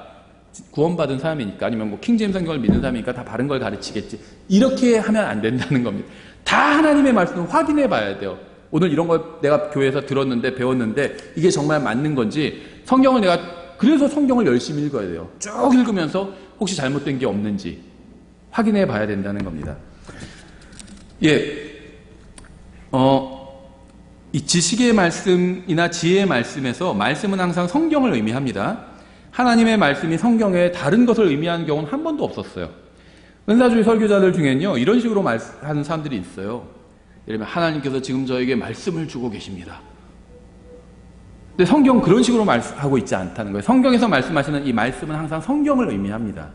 A: 구원받은 사람이니까, 아니면 뭐 킹제임 성경을 믿는 사람이니까 다 바른 걸 가르치겠지. 이렇게 하면 안 된다는 겁니다. 다 하나님의 말씀을 확인해 봐야 돼요. 오늘 이런 걸 내가 교회에서 들었는데, 배웠는데 이게 정말 맞는 건지, 그래서 성경을 열심히 읽어야 돼요. 쭉 읽으면서 혹시 잘못된 게 없는지 확인해 봐야 된다는 겁니다. 예, 이 지식의 말씀이나 지혜의 말씀에서 말씀은 항상 성경을 의미합니다. 하나님의 말씀이 성경에 다른 것을 의미하는 경우는 한 번도 없었어요. 은사주의 설교자들 중에는요, 이런 식으로 하는 사람들이 있어요. 예를 들면 하나님께서 지금 저에게 말씀을 주고 계십니다. 근데 성경 그런 식으로 말씀하고 있지 않다는 거예요. 성경에서 말씀하시는 이 말씀은 항상 성경을 의미합니다.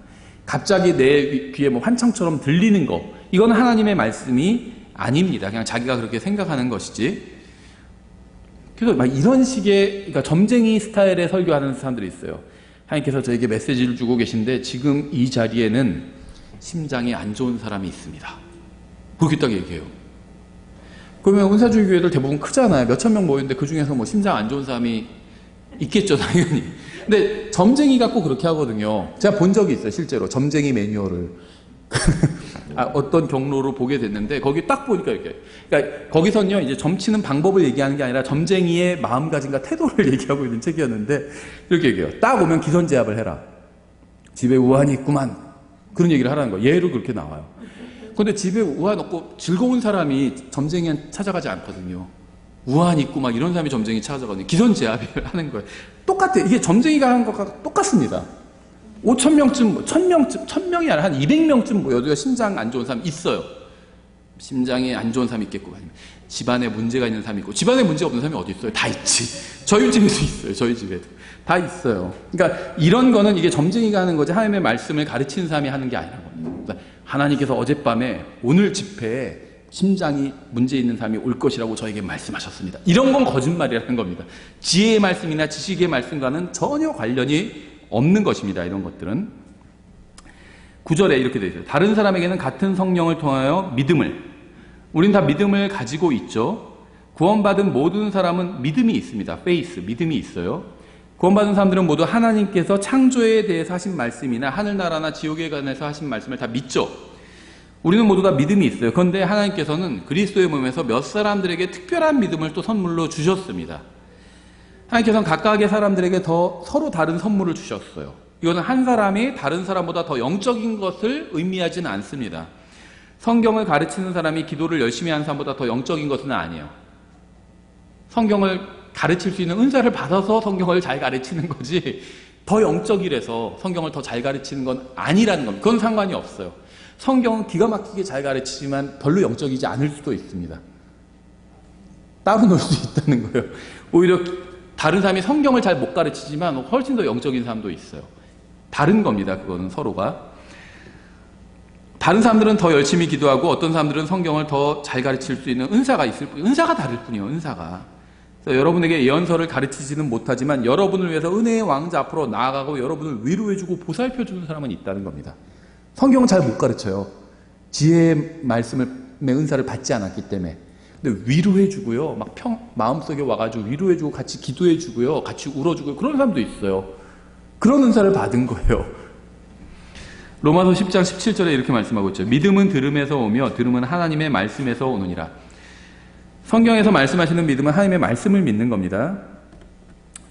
A: 갑자기 내 귀에 뭐 환청처럼 들리는 거, 이건 하나님의 말씀이 아닙니다. 그냥 자기가 그렇게 생각하는 것이지. 그래서 막 이런 식의, 그러니까 점쟁이 스타일의 설교하는 사람들이 있어요. 하나님께서 저에게 메시지를 주고 계신데 지금 이 자리에는 심장이 안 좋은 사람이 있습니다. 그렇게 딱 얘기해요. 그러면 은사주의 교회들 대부분 크잖아요. 몇천 명 모였는데 그 중에서 뭐 심장 안 좋은 사람이 있겠죠, 당연히. 근데 점쟁이가 꼭 그렇게 하거든요. 제가 본 적이 있어요, 실제로. 점쟁이 매뉴얼을. 어떤 경로로 보게 됐는데, 거기 딱 보니까 이렇게. 그러니까 거기서는요, 이제 점치는 방법을 얘기하는 게 아니라 점쟁이의 마음가짐과 태도를 얘기하고 있는 책이었는데, 이렇게 얘기해요. 딱 오면 기선제압을 해라. 집에 우환이 있구만. 그런 얘기를 하라는 거예요. 예로 그렇게 나와요. 근데 집에 우환 없고 즐거운 사람이 점쟁이한테 찾아가지 않거든요. 우환 있고 막 이런 사람이 점쟁이 찾아가거든요. 기선제압을 하는 거예요. 똑같아요. 이게 점쟁이가 하는 것과 똑같습니다. 5,000명쯤, 1,000명쯤, 1,000명이 아니라 한 200명쯤 모여도 심장 안 좋은 사람 있어요. 심장이 안 좋은 사람이 있겠고, 아니면 집안에 문제가 있는 사람이 있고, 집안에 문제 없는 사람이 어디 있어요? 다 있지. 저희 집에도 있어요. 저희 집에도. 다 있어요. 그러니까 이런 거는 이게 점쟁이가 하는 거지, 하나님의 말씀을 가르치는 사람이 하는 게 아니라고. 그러니까 하나님께서 어젯밤에 오늘 집회에 심장이 문제 있는 사람이 올 것이라고 저에게 말씀하셨습니다. 이런 건 거짓말이라는 겁니다. 지혜의 말씀이나 지식의 말씀과는 전혀 관련이 없는 것입니다. 이런 것들은. 9절에 이렇게 되어 있어요. 다른 사람에게는 같은 성령을 통하여 믿음을, 우린 다 믿음을 가지고 있죠. 구원받은 모든 사람은 믿음이 있습니다. faith, 믿음이 있어요. 구원받은 사람들은 모두 하나님께서 창조에 대해서 하신 말씀이나 하늘나라나 지옥에 관해서 하신 말씀을 다 믿죠. 우리는 모두 다 믿음이 있어요. 그런데 하나님께서는 그리스도의 몸에서 몇 사람들에게 특별한 믿음을 또 선물로 주셨습니다. 하나님께서는 각각의 사람들에게 더 서로 다른 선물을 주셨어요. 이거는 한 사람이 다른 사람보다 더 영적인 것을 의미하지는 않습니다. 성경을 가르치는 사람이 기도를 열심히 하는 사람보다 더 영적인 것은 아니에요. 성경을 가르칠 수 있는 은사를 받아서 성경을 잘 가르치는 거지, 더 영적이라서 성경을 더 잘 가르치는 건 아니라는 겁니다. 그건 상관이 없어요. 성경은 기가 막히게 잘 가르치지만 별로 영적이지 않을 수도 있습니다. 따로 놀 수 있다는 거예요. 오히려 다른 사람이 성경을 잘 못 가르치지만 훨씬 더 영적인 사람도 있어요. 다른 겁니다. 그거는 서로가. 다른 사람들은 더 열심히 기도하고 어떤 사람들은 성경을 더 잘 가르칠 수 있는 은사가 있을 뿐, 은사가 다를 뿐이에요. 은사가. 그래서 여러분에게 예언서를 가르치지는 못하지만 여러분을 위해서 은혜의 왕자 앞으로 나아가고 여러분을 위로해주고 보살펴주는 사람은 있다는 겁니다. 성경은 잘 못 가르쳐요. 지혜의 말씀의 은사를 받지 않았기 때문에. 근데 위로해주고요, 막 마음속에 와가지고 위로해주고 같이 기도해주고요, 같이 울어주고요, 그런 사람도 있어요. 그런 은사를 받은 거예요. 로마서 10장 17절에 이렇게 말씀하고 있죠. 믿음은 들음에서 오며 들음은 하나님의 말씀에서 오느니라. 성경에서 말씀하시는 믿음은 하나님의 말씀을 믿는 겁니다.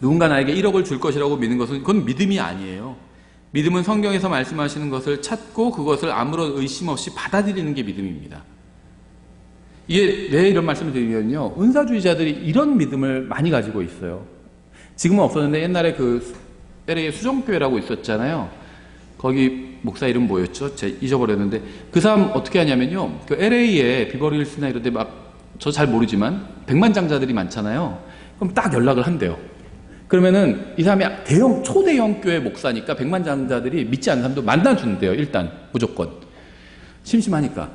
A: 누군가 나에게 1억을 줄 것이라고 믿는 것은 그건 믿음이 아니에요. 믿음은 성경에서 말씀하시는 것을 찾고 그것을 아무런 의심 없이 받아들이는 게 믿음입니다. 이게 왜 이런 말씀을 드리면요, 은사주의자들이 이런 믿음을 많이 가지고 있어요. 지금은 없었는데 옛날에 그 LA 수정교회라고 있었잖아요. 거기 목사 이름 뭐였죠? 제가 잊어버렸는데, 그 사람 어떻게 하냐면요, 그 LA에 비버리힐스나 이런 데 막, 저 잘 모르지만 백만장자들이 많잖아요. 그럼 딱 연락을 한대요. 그러면은 이 사람이 초대형 교회 목사니까 백만장자들이 믿지 않는 사람도 만나준대요. 일단 무조건. 심심하니까.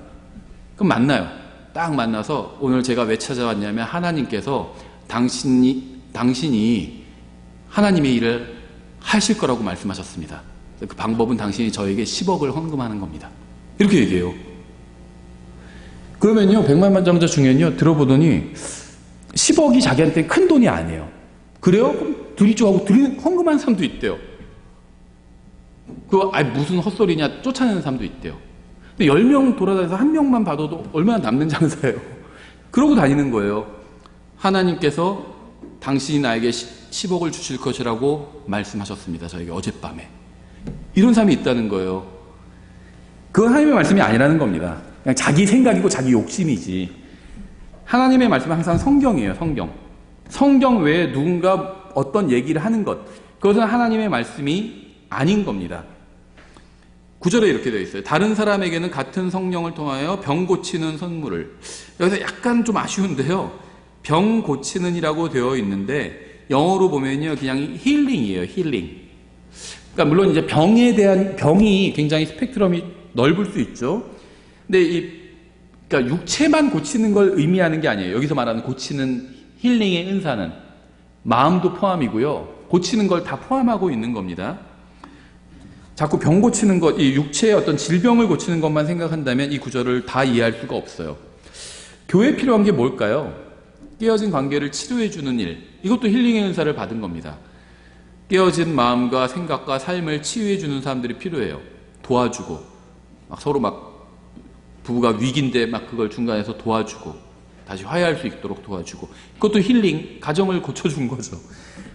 A: 그럼 만나요. 딱 만나서 오늘 제가 왜 찾아왔냐면 하나님께서 당신이 하나님의 일을 하실 거라고 말씀하셨습니다. 그 방법은 당신이 저에게 10억을 헌금하는 겁니다. 이렇게 얘기해요. 그러면요, 백만장자 중에는요, 들어보더니 10억이 자기한테 큰 돈이 아니에요. 그래요? 그럼 드리죠 하고 헌금하는 사람도 있대요. 무슨 헛소리냐 쫓아내는 사람도 있대요. 근데 10명 돌아다녀서 한 명만 받아도 얼마나 남는 장사예요. 그러고 다니는 거예요. 하나님께서 당신이 나에게 10억을 주실 것이라고 말씀하셨습니다. 저에게 어젯밤에. 이런 사람이 있다는 거예요. 그건 하나님의 말씀이 아니라는 겁니다. 그냥 자기 생각이고 자기 욕심이지. 하나님의 말씀은 항상 성경이에요. 성경 외에 누군가 어떤 얘기를 하는 것, 그것은 하나님의 말씀이 아닌 겁니다. 9절에 이렇게 되어 있어요. 다른 사람에게는 같은 성령을 통하여 병 고치는 선물을. 여기서 약간 좀 아쉬운데요. 병 고치는 이라고 되어 있는데 영어로 보면요, 그냥 힐링이에요. 힐링. 그러니까 물론 이제 병에 대한, 병이 굉장히 스펙트럼이 넓을 수 있죠. 근데 그러니까 육체만 고치는 걸 의미하는 게 아니에요. 여기서 말하는 고치는 힐링의 은사는 마음도 포함이고요. 고치는 걸 다 포함하고 있는 겁니다. 자꾸 병 고치는 것, 이 육체의 어떤 질병을 고치는 것만 생각한다면 이 구절을 다 이해할 수가 없어요. 교회에 필요한 게 뭘까요? 깨어진 관계를 치료해주는 일. 이것도 힐링의 은사를 받은 겁니다. 깨어진 마음과 생각과 삶을 치유해주는 사람들이 필요해요. 도와주고, 서로 부부가 위기인데 그걸 중간에서 도와주고, 다시 화해할 수 있도록 도와주고, 그것도 힐링, 가정을 고쳐준 거죠.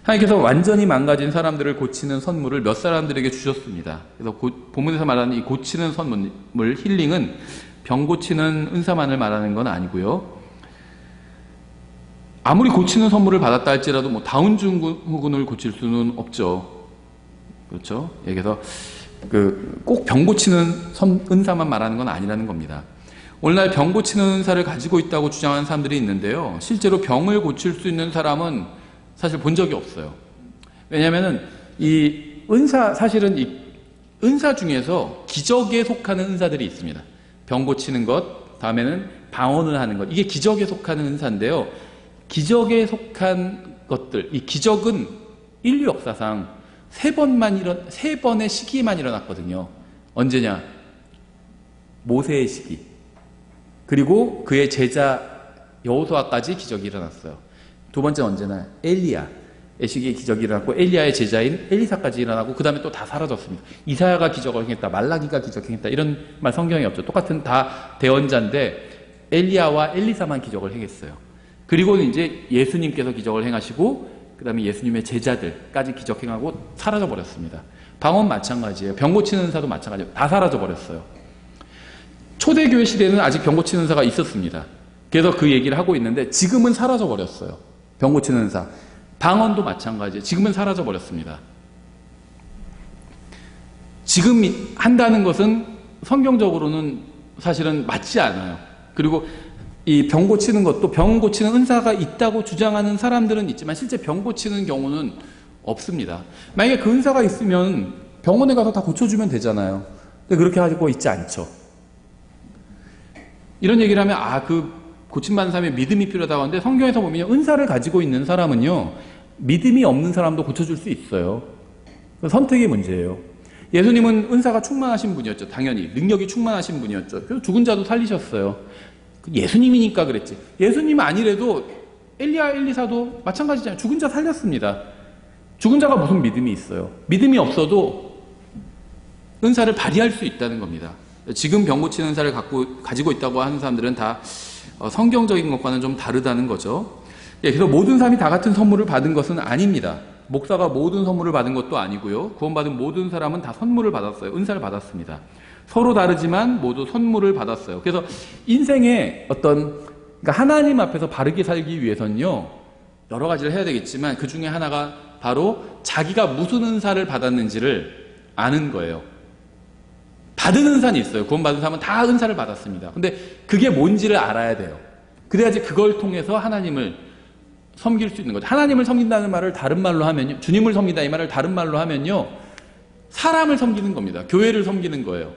A: 하나님께서 완전히 망가진 사람들을 고치는 선물을 몇 사람들에게 주셨습니다. 그래서 본문에서 말하는 이 고치는 선물, 힐링은 병 고치는 은사만을 말하는 건 아니고요. 아무리 고치는 선물을 받았다 할지라도 다운 증후군을 고칠 수는 없죠. 그렇죠? 그래서 꼭 병 고치는 은사만 말하는 건 아니라는 겁니다. 오늘날 병 고치는 은사를 가지고 있다고 주장하는 사람들이 있는데요. 실제로 병을 고칠 수 있는 사람은 사실 본 적이 없어요. 왜냐하면 사실은 이 은사 중에서 기적에 속하는 은사들이 있습니다. 병 고치는 것, 다음에는 방언을 하는 것. 이게 기적에 속하는 은사인데요. 기적에 속한 것들, 이 기적은 인류 역사상 세 번의 시기에만 일어났거든요. 언제냐? 모세의 시기. 그리고 그의 제자 여호수아까지 기적이 일어났어요. 두 번째 언제나 엘리야의 시기에 기적이 일어났고, 엘리야의 제자인 엘리사까지 일어나고, 그 다음에 또 다 사라졌습니다. 이사야가 기적을 행했다, 말라기가 기적을 행했다, 이런 말 성경에 없죠. 똑같은 다 대언자인데 엘리야와 엘리사만 기적을 행했어요. 그리고 이제 예수님께서 기적을 행하시고, 그 다음에 예수님의 제자들까지 기적 행하고 사라져 버렸습니다. 방언 마찬가지예요. 병 고치는 은사도 마찬가지예요. 다 사라져 버렸어요. 초대교회 시대는 아직 병 고치는 은사가 있었습니다. 그래서 그 얘기를 하고 있는데 지금은 사라져 버렸어요. 병 고치는 은사. 방언도 마찬가지예요. 지금은 사라져 버렸습니다. 지금 한다는 것은 성경적으로는 사실은 맞지 않아요. 그리고 이 병 고치는 것도, 병 고치는 은사가 있다고 주장하는 사람들은 있지만 실제 병 고치는 경우는 없습니다. 만약에 그 은사가 있으면 병원에 가서 다 고쳐주면 되잖아요. 근데 그렇게 하고 있지 않죠. 이런 얘기를 하면 고침받는 사람의 믿음이 필요하다고 하는데, 성경에서 보면 은사를 가지고 있는 사람은요, 믿음이 없는 사람도 고쳐줄 수 있어요. 선택의 문제예요. 예수님은 은사가 충만하신 분이었죠. 당연히 능력이 충만하신 분이었죠. 그래서 죽은 자도 살리셨어요. 예수님이니까 그랬지. 예수님 아니래도 엘리야, 엘리사도 마찬가지잖아요. 죽은 자 살렸습니다. 죽은 자가 무슨 믿음이 있어요? 믿음이 없어도 은사를 발휘할 수 있다는 겁니다. 지금 병 고치는 은사를 가지고 있다고 하는 사람들은 다 성경적인 것과는 좀 다르다는 거죠. 그래서 모든 사람이 다 같은 선물을 받은 것은 아닙니다. 목사가 모든 선물을 받은 것도 아니고요. 구원받은 모든 사람은 다 선물을 받았어요. 은사를 받았습니다. 서로 다르지만 모두 선물을 받았어요. 그래서 인생의 그러니까 하나님 앞에서 바르게 살기 위해서는요, 여러 가지를 해야 되겠지만 그 중에 하나가 바로 자기가 무슨 은사를 받았는지를 아는 거예요. 받은 은사는 있어요. 구원받은 사람은 다 은사를 받았습니다. 근데 그게 뭔지를 알아야 돼요. 그래야지 그걸 통해서 하나님을 섬길 수 있는 거죠. 하나님을 섬긴다는 말을 다른 말로 하면요, 주님을 섬긴다 이 말을 다른 말로 하면요, 사람을 섬기는 겁니다. 교회를 섬기는 거예요.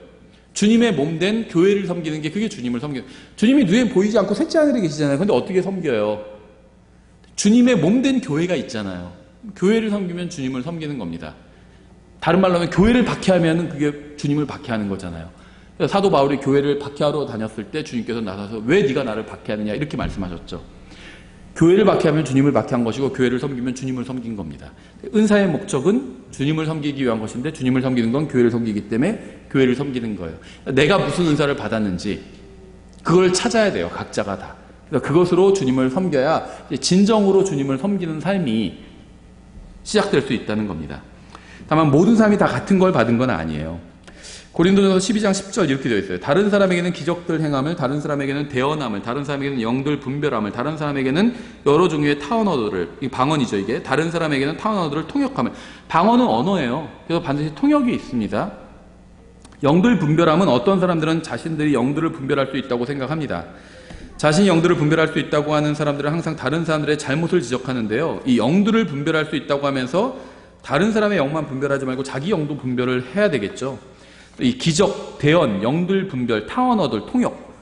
A: 주님의 몸된 교회를 섬기는 게, 그게 주님을 섬기는 거예요. 주님이 눈에 보이지 않고 셋째 하늘에 계시잖아요. 근데 어떻게 섬겨요? 주님의 몸된 교회가 있잖아요. 교회를 섬기면 주님을 섬기는 겁니다. 다른 말로 하면 교회를 박해하면 그게 주님을 박해하는 거잖아요. 사도 바울이 교회를 박해하러 다녔을 때 주님께서 나서서 왜 네가 나를 박해하느냐 이렇게 말씀하셨죠. 교회를 박해하면 주님을 박해한 것이고, 교회를 섬기면 주님을 섬긴 겁니다. 은사의 목적은 주님을 섬기기 위한 것인데, 주님을 섬기는 건 교회를 섬기기 때문에 교회를 섬기는 거예요. 내가 무슨 은사를 받았는지 그걸 찾아야 돼요. 각자가 다. 그러니까 그것으로 주님을 섬겨야 진정으로 주님을 섬기는 삶이 시작될 수 있다는 겁니다. 다만 모든 사람이 다 같은 걸 받은 건 아니에요. 고린도전서 12장 10절 이렇게 되어 있어요. 다른 사람에게는 기적들 행함을, 다른 사람에게는 대언함을, 다른 사람에게는 영들 분별함을, 다른 사람에게는 여러 종류의 타언어들을, 이 방언이죠 이게. 다른 사람에게는 타언어들을 통역함을. 방언은 언어예요. 그래서 반드시 통역이 있습니다. 영들 분별함은 어떤 사람들은 자신들이 영들을 분별할 수 있다고 생각합니다. 자신이 영들을 분별할 수 있다고 하는 사람들은 항상 다른 사람들의 잘못을 지적하는데요. 이 영들을 분별할 수 있다고 하면서 다른 사람의 영만 분별하지 말고 자기 영도 분별을 해야 되겠죠. 이 기적, 대언, 영들 분별, 타언어들, 통역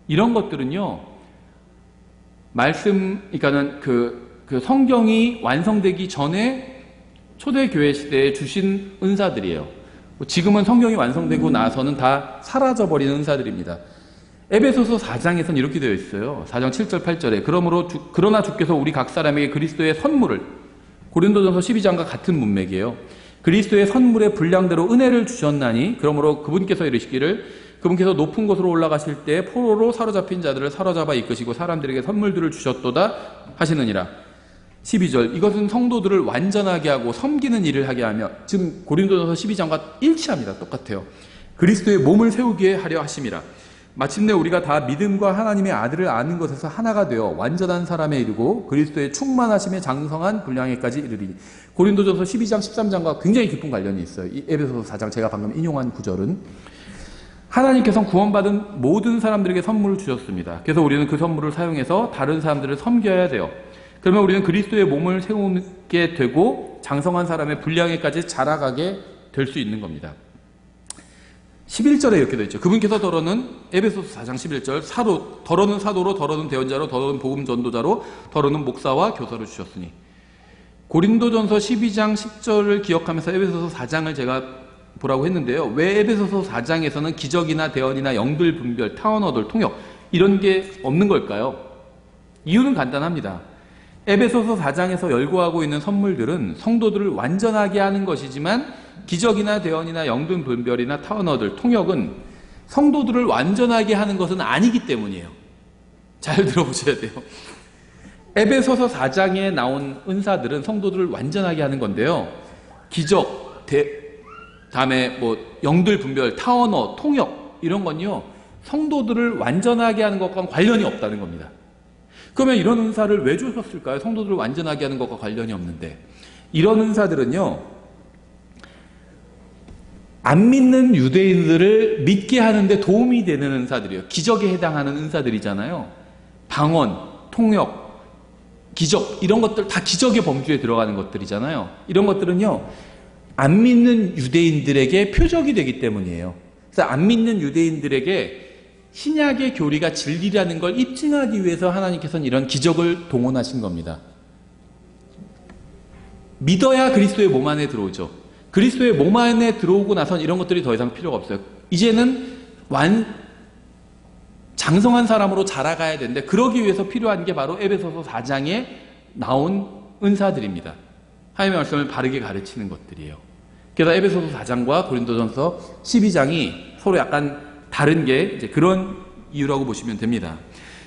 A: 이런 것들은요. 그러니까는 그 성경이 완성되기 전에 초대교회 시대에 주신 은사들이에요. 지금은 성경이 완성되고 나서는 다 사라져버리는 은사들입니다. 에베소서 4장에서는 이렇게 되어 있어요. 4장 7절 8절에 그러나 주께서 우리 각 사람에게 그리스도의 선물을, 고린도전서 12장과 같은 문맥이에요. 그리스도의 선물의 분량대로 은혜를 주셨나니 그러므로 그분께서 이르시기를 그분께서 높은 곳으로 올라가실 때 포로로 사로잡힌 자들을 사로잡아 이끄시고 사람들에게 선물들을 주셨도다 하시느니라. 12절 이것은 성도들을 완전하게 하고 섬기는 일을 하게 하며, 지금 고린도전서 12장과 일치합니다. 똑같아요. 그리스도의 몸을 세우게 하려 하심이라. 마침내 우리가 다 믿음과 하나님의 아들을 아는 것에서 하나가 되어 완전한 사람에 이르고 그리스도의 충만하심에 장성한 분량에까지 이르리니. 고린도전서 12장 13장과 굉장히 깊은 관련이 있어요. 이 에베소서 4장 제가 방금 인용한 구절은 하나님께서는 구원받은 모든 사람들에게 선물을 주셨습니다. 그래서 우리는 그 선물을 사용해서 다른 사람들을 섬겨야 돼요. 그러면 우리는 그리스도의 몸을 세우게 되고 장성한 사람의 분량에까지 자라가게 될 수 있는 겁니다. 11절에 이렇게 되어 있죠. 그분께서 더러는, 에베소서 4장 11절, 더러는 사도로, 더러는 대언자로, 더러는 복음 전도자로, 더러는 목사와 교사를 주셨으니. 고린도전서 12장 10절을 기억하면서 에베소서 4장을 제가 보라고 했는데요. 왜 에베소서 4장에서는 기적이나 대언이나 영들 분별, 타언어들, 통역 이런 게 없는 걸까요? 이유는 간단합니다. 에베소서 4장에서 열거하고 있는 선물들은 성도들을 완전하게 하는 것이지만 기적이나 대언이나 영들 분별이나 타언어들, 통역은 성도들을 완전하게 하는 것은 아니기 때문이에요. 잘 들어보셔야 돼요. 에베소서 4장에 나온 은사들은 성도들을 완전하게 하는 건데요. 기적, 다음에 영들 분별, 타언어, 통역 이런 건요. 성도들을 완전하게 하는 것과 관련이 없다는 겁니다. 그러면 이런 은사를 왜 주셨을까요? 성도들을 완전하게 하는 것과 관련이 없는데. 이런 은사들은요. 안 믿는 유대인들을 믿게 하는데 도움이 되는 은사들이에요. 기적에 해당하는 은사들이잖아요. 방언, 통역, 기적 이런 것들 다 기적의 범주에 들어가는 것들이잖아요. 이런 것들은요. 안 믿는 유대인들에게 표적이 되기 때문이에요. 그래서 안 믿는 유대인들에게 신약의 교리가 진리라는 걸 입증하기 위해서 하나님께서는 이런 기적을 동원하신 겁니다. 믿어야 그리스도의 몸 안에 들어오죠. 그리스도의 몸 안에 들어오고 나선 이런 것들이 더 이상 필요가 없어요. 이제는 장성한 사람으로 자라가야 되는데 그러기 위해서 필요한 게 바로 에베소서 4장에 나온 은사들입니다. 하나님의 말씀을 바르게 가르치는 것들이에요. 그래서 에베소서 4장과 고린도전서 12장이 서로 약간 다른 게 이제 그런 이유라고 보시면 됩니다.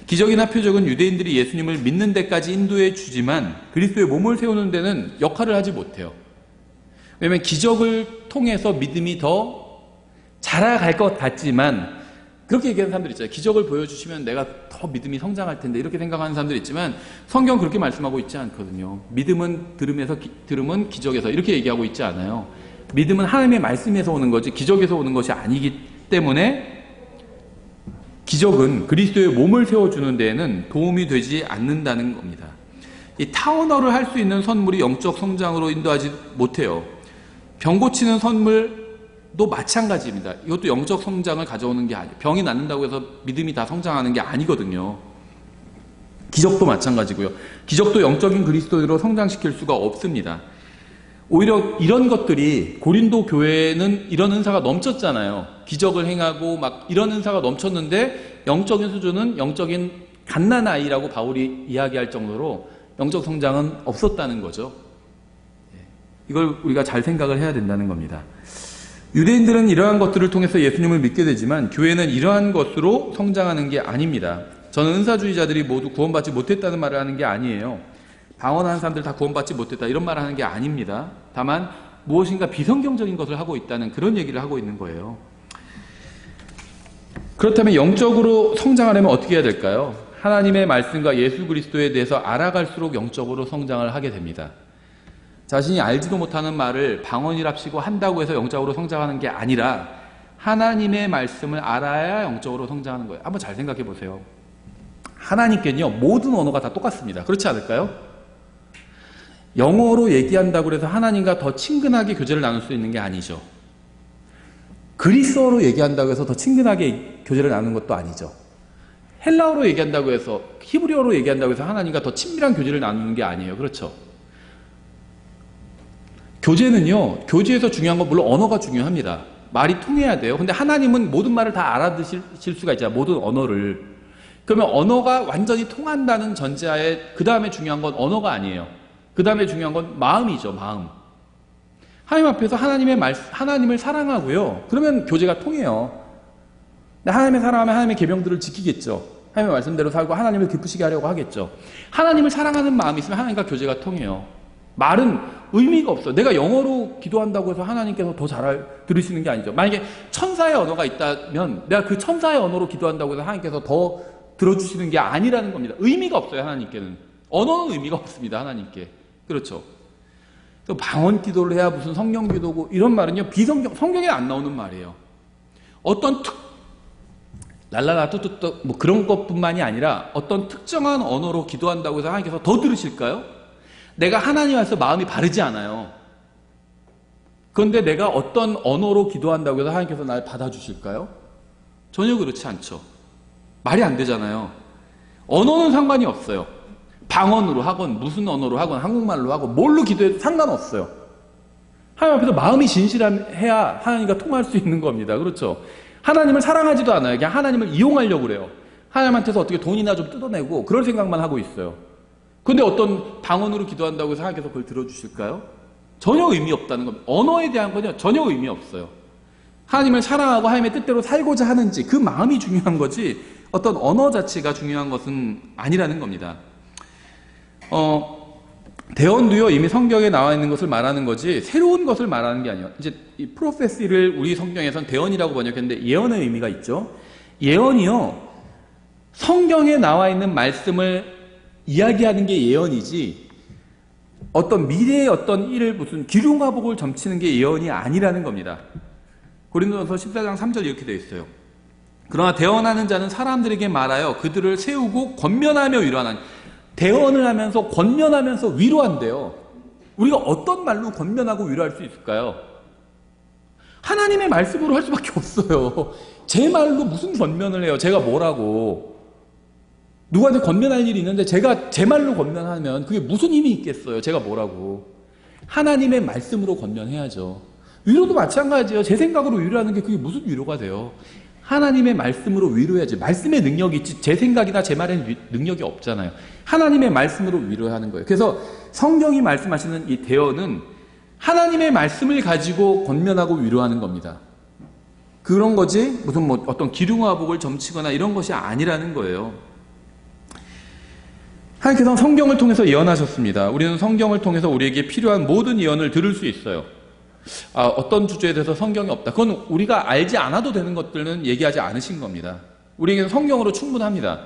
A: 기적이나 표적은 유대인들이 예수님을 믿는 데까지 인도해 주지만 그리스도의 몸을 세우는 데는 역할을 하지 못해요. 왜냐하면 기적을 통해서 믿음이 더 자라갈 것 같지만 그렇게 얘기하는 사람들 있잖아요. 기적을 보여주시면 내가 더 믿음이 성장할 텐데 이렇게 생각하는 사람들 있지만 성경은 그렇게 말씀하고 있지 않거든요. 믿음은 들음은 기적에서 이렇게 얘기하고 있지 않아요. 믿음은 하나님의 말씀에서 오는 거지 기적에서 오는 것이 아니기 때문에 기적은 그리스도의 몸을 세워주는 데에는 도움이 되지 않는다는 겁니다. 이 타언어를 할 수 있는 선물이 영적 성장으로 인도하지 못해요. 병 고치는 선물도 마찬가지입니다. 이것도 영적 성장을 가져오는 게 아니에요. 병이 낫는다고 해서 믿음이 다 성장하는 게 아니거든요. 기적도 마찬가지고요. 기적도 영적인 그리스도로 성장시킬 수가 없습니다. 오히려 이런 것들이 고린도 교회는 이런 은사가 넘쳤잖아요. 기적을 행하고 막 이런 은사가 넘쳤는데 영적인 수준은 영적인 갓난아이라고 바울이 이야기할 정도로 영적 성장은 없었다는 거죠. 이걸 우리가 잘 생각을 해야 된다는 겁니다. 유대인들은 이러한 것들을 통해서 예수님을 믿게 되지만 교회는 이러한 것으로 성장하는 게 아닙니다. 저는 은사주의자들이 모두 구원받지 못했다는 말을 하는 게 아니에요. 방언하는 사람들 다 구원받지 못했다 이런 말을 하는 게 아닙니다. 다만 무엇인가 비성경적인 것을 하고 있다는 그런 얘기를 하고 있는 거예요. 그렇다면 영적으로 성장하려면 어떻게 해야 될까요? 하나님의 말씀과 예수 그리스도에 대해서 알아갈수록 영적으로 성장을 하게 됩니다. 자신이 알지도 못하는 말을 방언이랍시고 한다고 해서 영적으로 성장하는 게 아니라 하나님의 말씀을 알아야 영적으로 성장하는 거예요. 한번 잘 생각해 보세요. 하나님께는요, 모든 언어가 다 똑같습니다. 그렇지 않을까요? 영어로 얘기한다고 해서 하나님과 더 친근하게 교제를 나눌 수 있는 게 아니죠. 그리스어로 얘기한다고 해서 더 친근하게 교제를 나누는 것도 아니죠. 헬라어로 얘기한다고 해서, 히브리어로 얘기한다고 해서 하나님과 더 친밀한 교제를 나누는 게 아니에요. 그렇죠? 교제는요, 교제에서 중요한 건 물론 언어가 중요합니다. 말이 통해야 돼요. 근데 하나님은 모든 말을 다 알아듣실 수가 있잖아요. 모든 언어를. 그러면 언어가 완전히 통한다는 전제하에 그 다음에 중요한 건 언어가 아니에요. 그 다음에 중요한 건 마음이죠. 마음. 하나님 앞에서 하나님을 사랑하고요. 그러면 교제가 통해요. 하나님을 사랑하면 하나님의 계명들을 지키겠죠. 하나님의 말씀대로 살고 하나님을 기쁘시게 하려고 하겠죠. 하나님을 사랑하는 마음이 있으면 하나님과 교제가 통해요. 말은 의미가 없어요. 내가 영어로 기도한다고 해서 하나님께서 더 잘 들으시는 게 아니죠. 만약에 천사의 언어가 있다면 내가 그 천사의 언어로 기도한다고 해서 하나님께서 더 들어주시는 게 아니라는 겁니다. 의미가 없어요. 하나님께는. 언어는 의미가 없습니다. 하나님께. 그렇죠. 방언 기도를 해야 무슨 성령 기도고 이런 말은요, 성경에 안 나오는 말이에요. 어떤 랄랄라 뚜뚜뚜 뭐 그런 것뿐만이 아니라 어떤 특정한 언어로 기도한다고 해서 하나님께서 더 들으실까요? 내가 하나님 앞에서 마음이 바르지 않아요. 그런데 내가 어떤 언어로 기도한다고 해서 하나님께서 날 받아주실까요? 전혀 그렇지 않죠. 말이 안 되잖아요. 언어는 상관이 없어요. 방언으로 하건 무슨 언어로 하건 한국말로 하건 뭘로 기도해도 상관없어요. 하나님 앞에서 마음이 진실해야 하나님과 통할 수 있는 겁니다. 그렇죠? 하나님을 사랑하지도 않아요. 그냥 하나님을 이용하려고 그래요. 하나님한테서 어떻게 돈이나 좀 뜯어내고 그럴 생각만 하고 있어요. 근데 어떤 방언으로 기도한다고 해서 하나님께서 그걸 들어주실까요? 전혀 의미 없다는 겁니다. 언어에 대한 건요, 전혀 의미 없어요. 하나님을 사랑하고 하나님의 뜻대로 살고자 하는지 그 마음이 중요한 거지 어떤 언어 자체가 중요한 것은 아니라는 겁니다. 대언도요, 이미 성경에 나와 있는 것을 말하는 거지 새로운 것을 말하는 게 아니에요. 이제 이 프로페시를 우리 성경에선 대언이라고 번역했는데 예언의 의미가 있죠. 예언이요, 성경에 나와 있는 말씀을 이야기하는 게 예언이지 어떤 미래의 어떤 일을 무슨 기륭화복을 점치는 게 예언이 아니라는 겁니다. 고린도전서 14장 3절 이렇게 되어 있어요. 그러나 대언하는 자는 사람들에게 말하여 그들을 세우고 권면하며 위로하나니. 대언을 하면서 권면하면서 위로한대요. 우리가 어떤 말로 권면하고 위로할 수 있을까요? 하나님의 말씀으로 할 수밖에 없어요. 제 말로 무슨 권면을 해요? 제가 뭐라고. 누구한테 권면할 일이 있는데 제가 제 말로 권면하면 그게 무슨 힘이 있겠어요? 제가 뭐라고. 하나님의 말씀으로 권면해야죠. 위로도 마찬가지예요. 제 생각으로 위로하는 게 그게 무슨 위로가 돼요? 하나님의 말씀으로 위로해야지. 말씀의 능력이 있지 제 생각이나 제 말에는 능력이 없잖아요. 하나님의 말씀으로 위로하는 거예요. 그래서 성경이 말씀하시는 이 대언은 하나님의 말씀을 가지고 권면하고 위로하는 겁니다. 그런 거지 무슨 뭐 어떤 기륭화복을 점치거나 이런 것이 아니라는 거예요. 하나님께서는 성경을 통해서 예언하셨습니다. 우리는 성경을 통해서 우리에게 필요한 모든 예언을 들을 수 있어요. 어떤 주제에 대해서 성경이 없다. 그건 우리가 알지 않아도 되는 것들은 얘기하지 않으신 겁니다. 우리에게는 성경으로 충분합니다.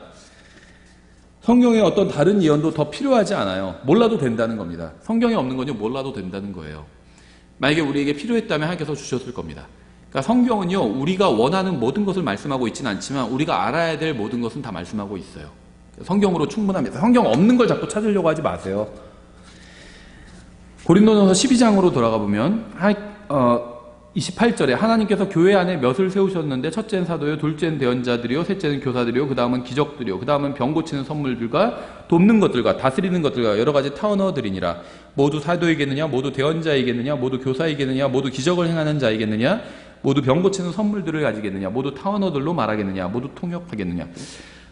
A: 성경에 어떤 다른 예언도 더 필요하지 않아요. 몰라도 된다는 겁니다. 성경에 없는 건요, 몰라도 된다는 거예요. 만약에 우리에게 필요했다면 하나님께서 주셨을 겁니다. 그러니까 성경은요, 우리가 원하는 모든 것을 말씀하고 있지는 않지만 우리가 알아야 될 모든 것은 다 말씀하고 있어요. 성경으로 충분합니다. 성경 없는 걸 자꾸 찾으려고 하지 마세요. 고린도전서 12장으로 돌아가 보면 28절에 하나님께서 교회 안에 몇을 세우셨는데 첫째는 사도요, 둘째는 대언자들이요, 셋째는 교사들이요, 그 다음은 기적들이요, 그 다음은 병 고치는 선물들과 돕는 것들과 다스리는 것들과 여러 가지 타원어들이니라. 모두 사도이겠느냐, 모두 대언자이겠느냐, 모두 교사이겠느냐, 모두 기적을 행하는 자이겠느냐, 모두 병 고치는 선물들을 가지겠느냐, 모두 타원어들로 말하겠느냐, 모두 통역하겠느냐.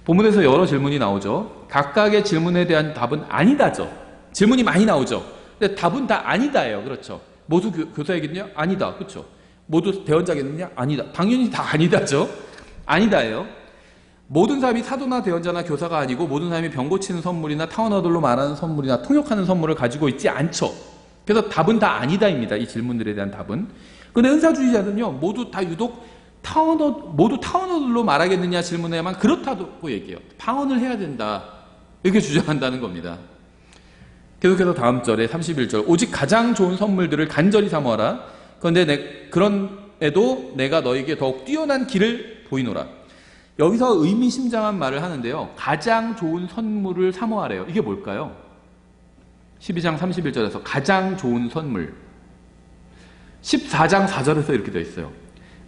A: 본문에서 여러 질문이 나오죠. 각각의 질문에 대한 답은 아니다죠. 질문이 많이 나오죠. 근데 답은 다 아니다예요. 그렇죠. 모두 교사이겠느냐? 아니다. 그렇죠. 모두 대언자겠느냐? 아니다. 당연히 다 아니다죠. 아니다예요. 모든 사람이 사도나 대언자나 교사가 아니고 모든 사람이 병 고치는 선물이나 타원어들로 말하는 선물이나 통역하는 선물을 가지고 있지 않죠. 그래서 답은 다 아니다입니다. 이 질문들에 대한 답은. 근데 은사주의자는요, 모두 다 유독 모두 타원어들로 말하겠느냐 질문에만 그렇다고 얘기해요. 방언을 해야 된다. 이렇게 주장한다는 겁니다. 계속해서 다음 절에 31절. 오직 가장 좋은 선물들을 간절히 사모하라. 그런에도 내가 너에게 더욱 뛰어난 길을 보이노라. 여기서 의미심장한 말을 하는데요. 가장 좋은 선물을 사모하래요. 이게 뭘까요? 12장 31절에서 가장 좋은 선물. 14장 4절에서 이렇게 되어 있어요.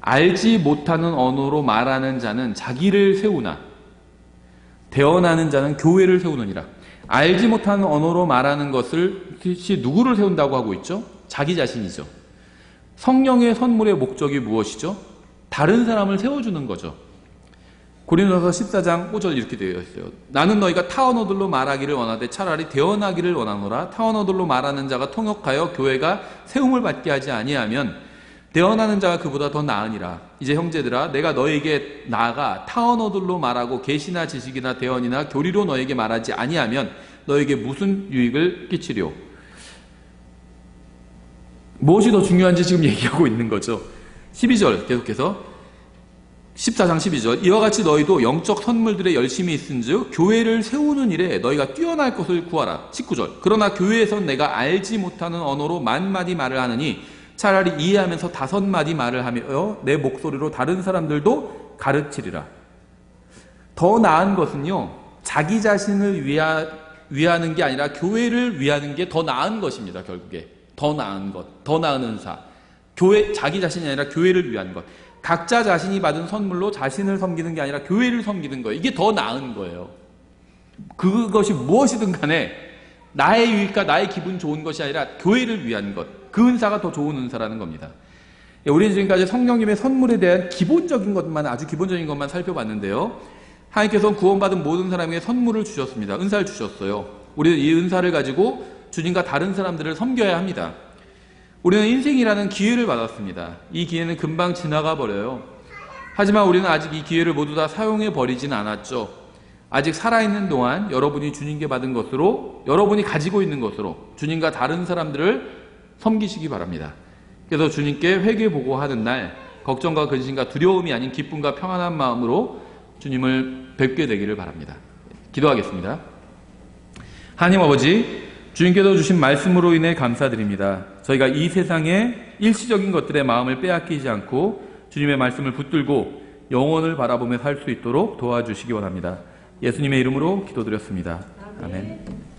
A: 알지 못하는 언어로 말하는 자는 자기를 세우나 대언하는 자는 교회를 세우느니라. 알지 못하는 언어로 말하는 것을 누구를 세운다고 하고 있죠? 자기 자신이죠. 성령의 선물의 목적이 무엇이죠? 다른 사람을 세워주는 거죠. 고린도서 14장 5절 이렇게 되어 있어요. 나는 너희가 타언어들로 말하기를 원하되 차라리 대언하기를 원하노라. 타언어들로 말하는 자가 통역하여 교회가 세움을 받게 하지 아니하면 대언하는 자가 그보다 더 나으니라. 이제 형제들아, 내가 너에게 나아가 타언어들로 말하고 계시나 지식이나 대언이나 교리로 너에게 말하지 아니하면 너에게 무슨 유익을 끼치려? 무엇이 더 중요한지 지금 얘기하고 있는 거죠. 12절 계속해서 14장 12절. 이와 같이 너희도 영적 선물들에 열심히 있은즉 교회를 세우는 일에 너희가 뛰어날 것을 구하라. 19절. 그러나 교회에선 내가 알지 못하는 언어로 만마디 말을 하느니 차라리 이해하면서 5마디 말을 하며 내 목소리로 다른 사람들도 가르치리라. 더 나은 것은요, 자기 자신을 위하는 게 아니라 교회를 위하는 게 더 나은 것입니다. 결국에 더 나은 것, 더 나은 은사. 자기 자신이 아니라 교회를 위한 것. 각자 자신이 받은 선물로 자신을 섬기는 게 아니라 교회를 섬기는 거예요. 이게 더 나은 거예요. 그것이 무엇이든 간에 나의 유익과 나의 기분 좋은 것이 아니라 교회를 위한 것. 그 은사가 더 좋은 은사라는 겁니다. 우리는 지금까지 성령님의 선물에 대한 기본적인 것만, 아주 기본적인 것만 살펴봤는데요. 하나님께서는 구원받은 모든 사람에게 선물을 주셨습니다. 은사를 주셨어요. 우리는 이 은사를 가지고 주님과 다른 사람들을 섬겨야 합니다. 우리는 인생이라는 기회를 받았습니다. 이 기회는 금방 지나가 버려요. 하지만 우리는 아직 이 기회를 모두 다 사용해 버리진 않았죠. 아직 살아있는 동안 여러분이 주님께 받은 것으로, 여러분이 가지고 있는 것으로 주님과 다른 사람들을 섬기시기 바랍니다. 그래서 주님께 회개 보고하는 날 걱정과 근심과 두려움이 아닌 기쁨과 평안한 마음으로 주님을 뵙게 되기를 바랍니다. 기도하겠습니다. 하나님 아버지, 주님께서 주신 말씀으로 인해 감사드립니다. 저희가 이 세상의 일시적인 것들의 마음을 빼앗기지 않고 주님의 말씀을 붙들고 영원을 바라보며 살 수 있도록 도와주시기 원합니다. 예수님의 이름으로 기도드렸습니다. 아멘.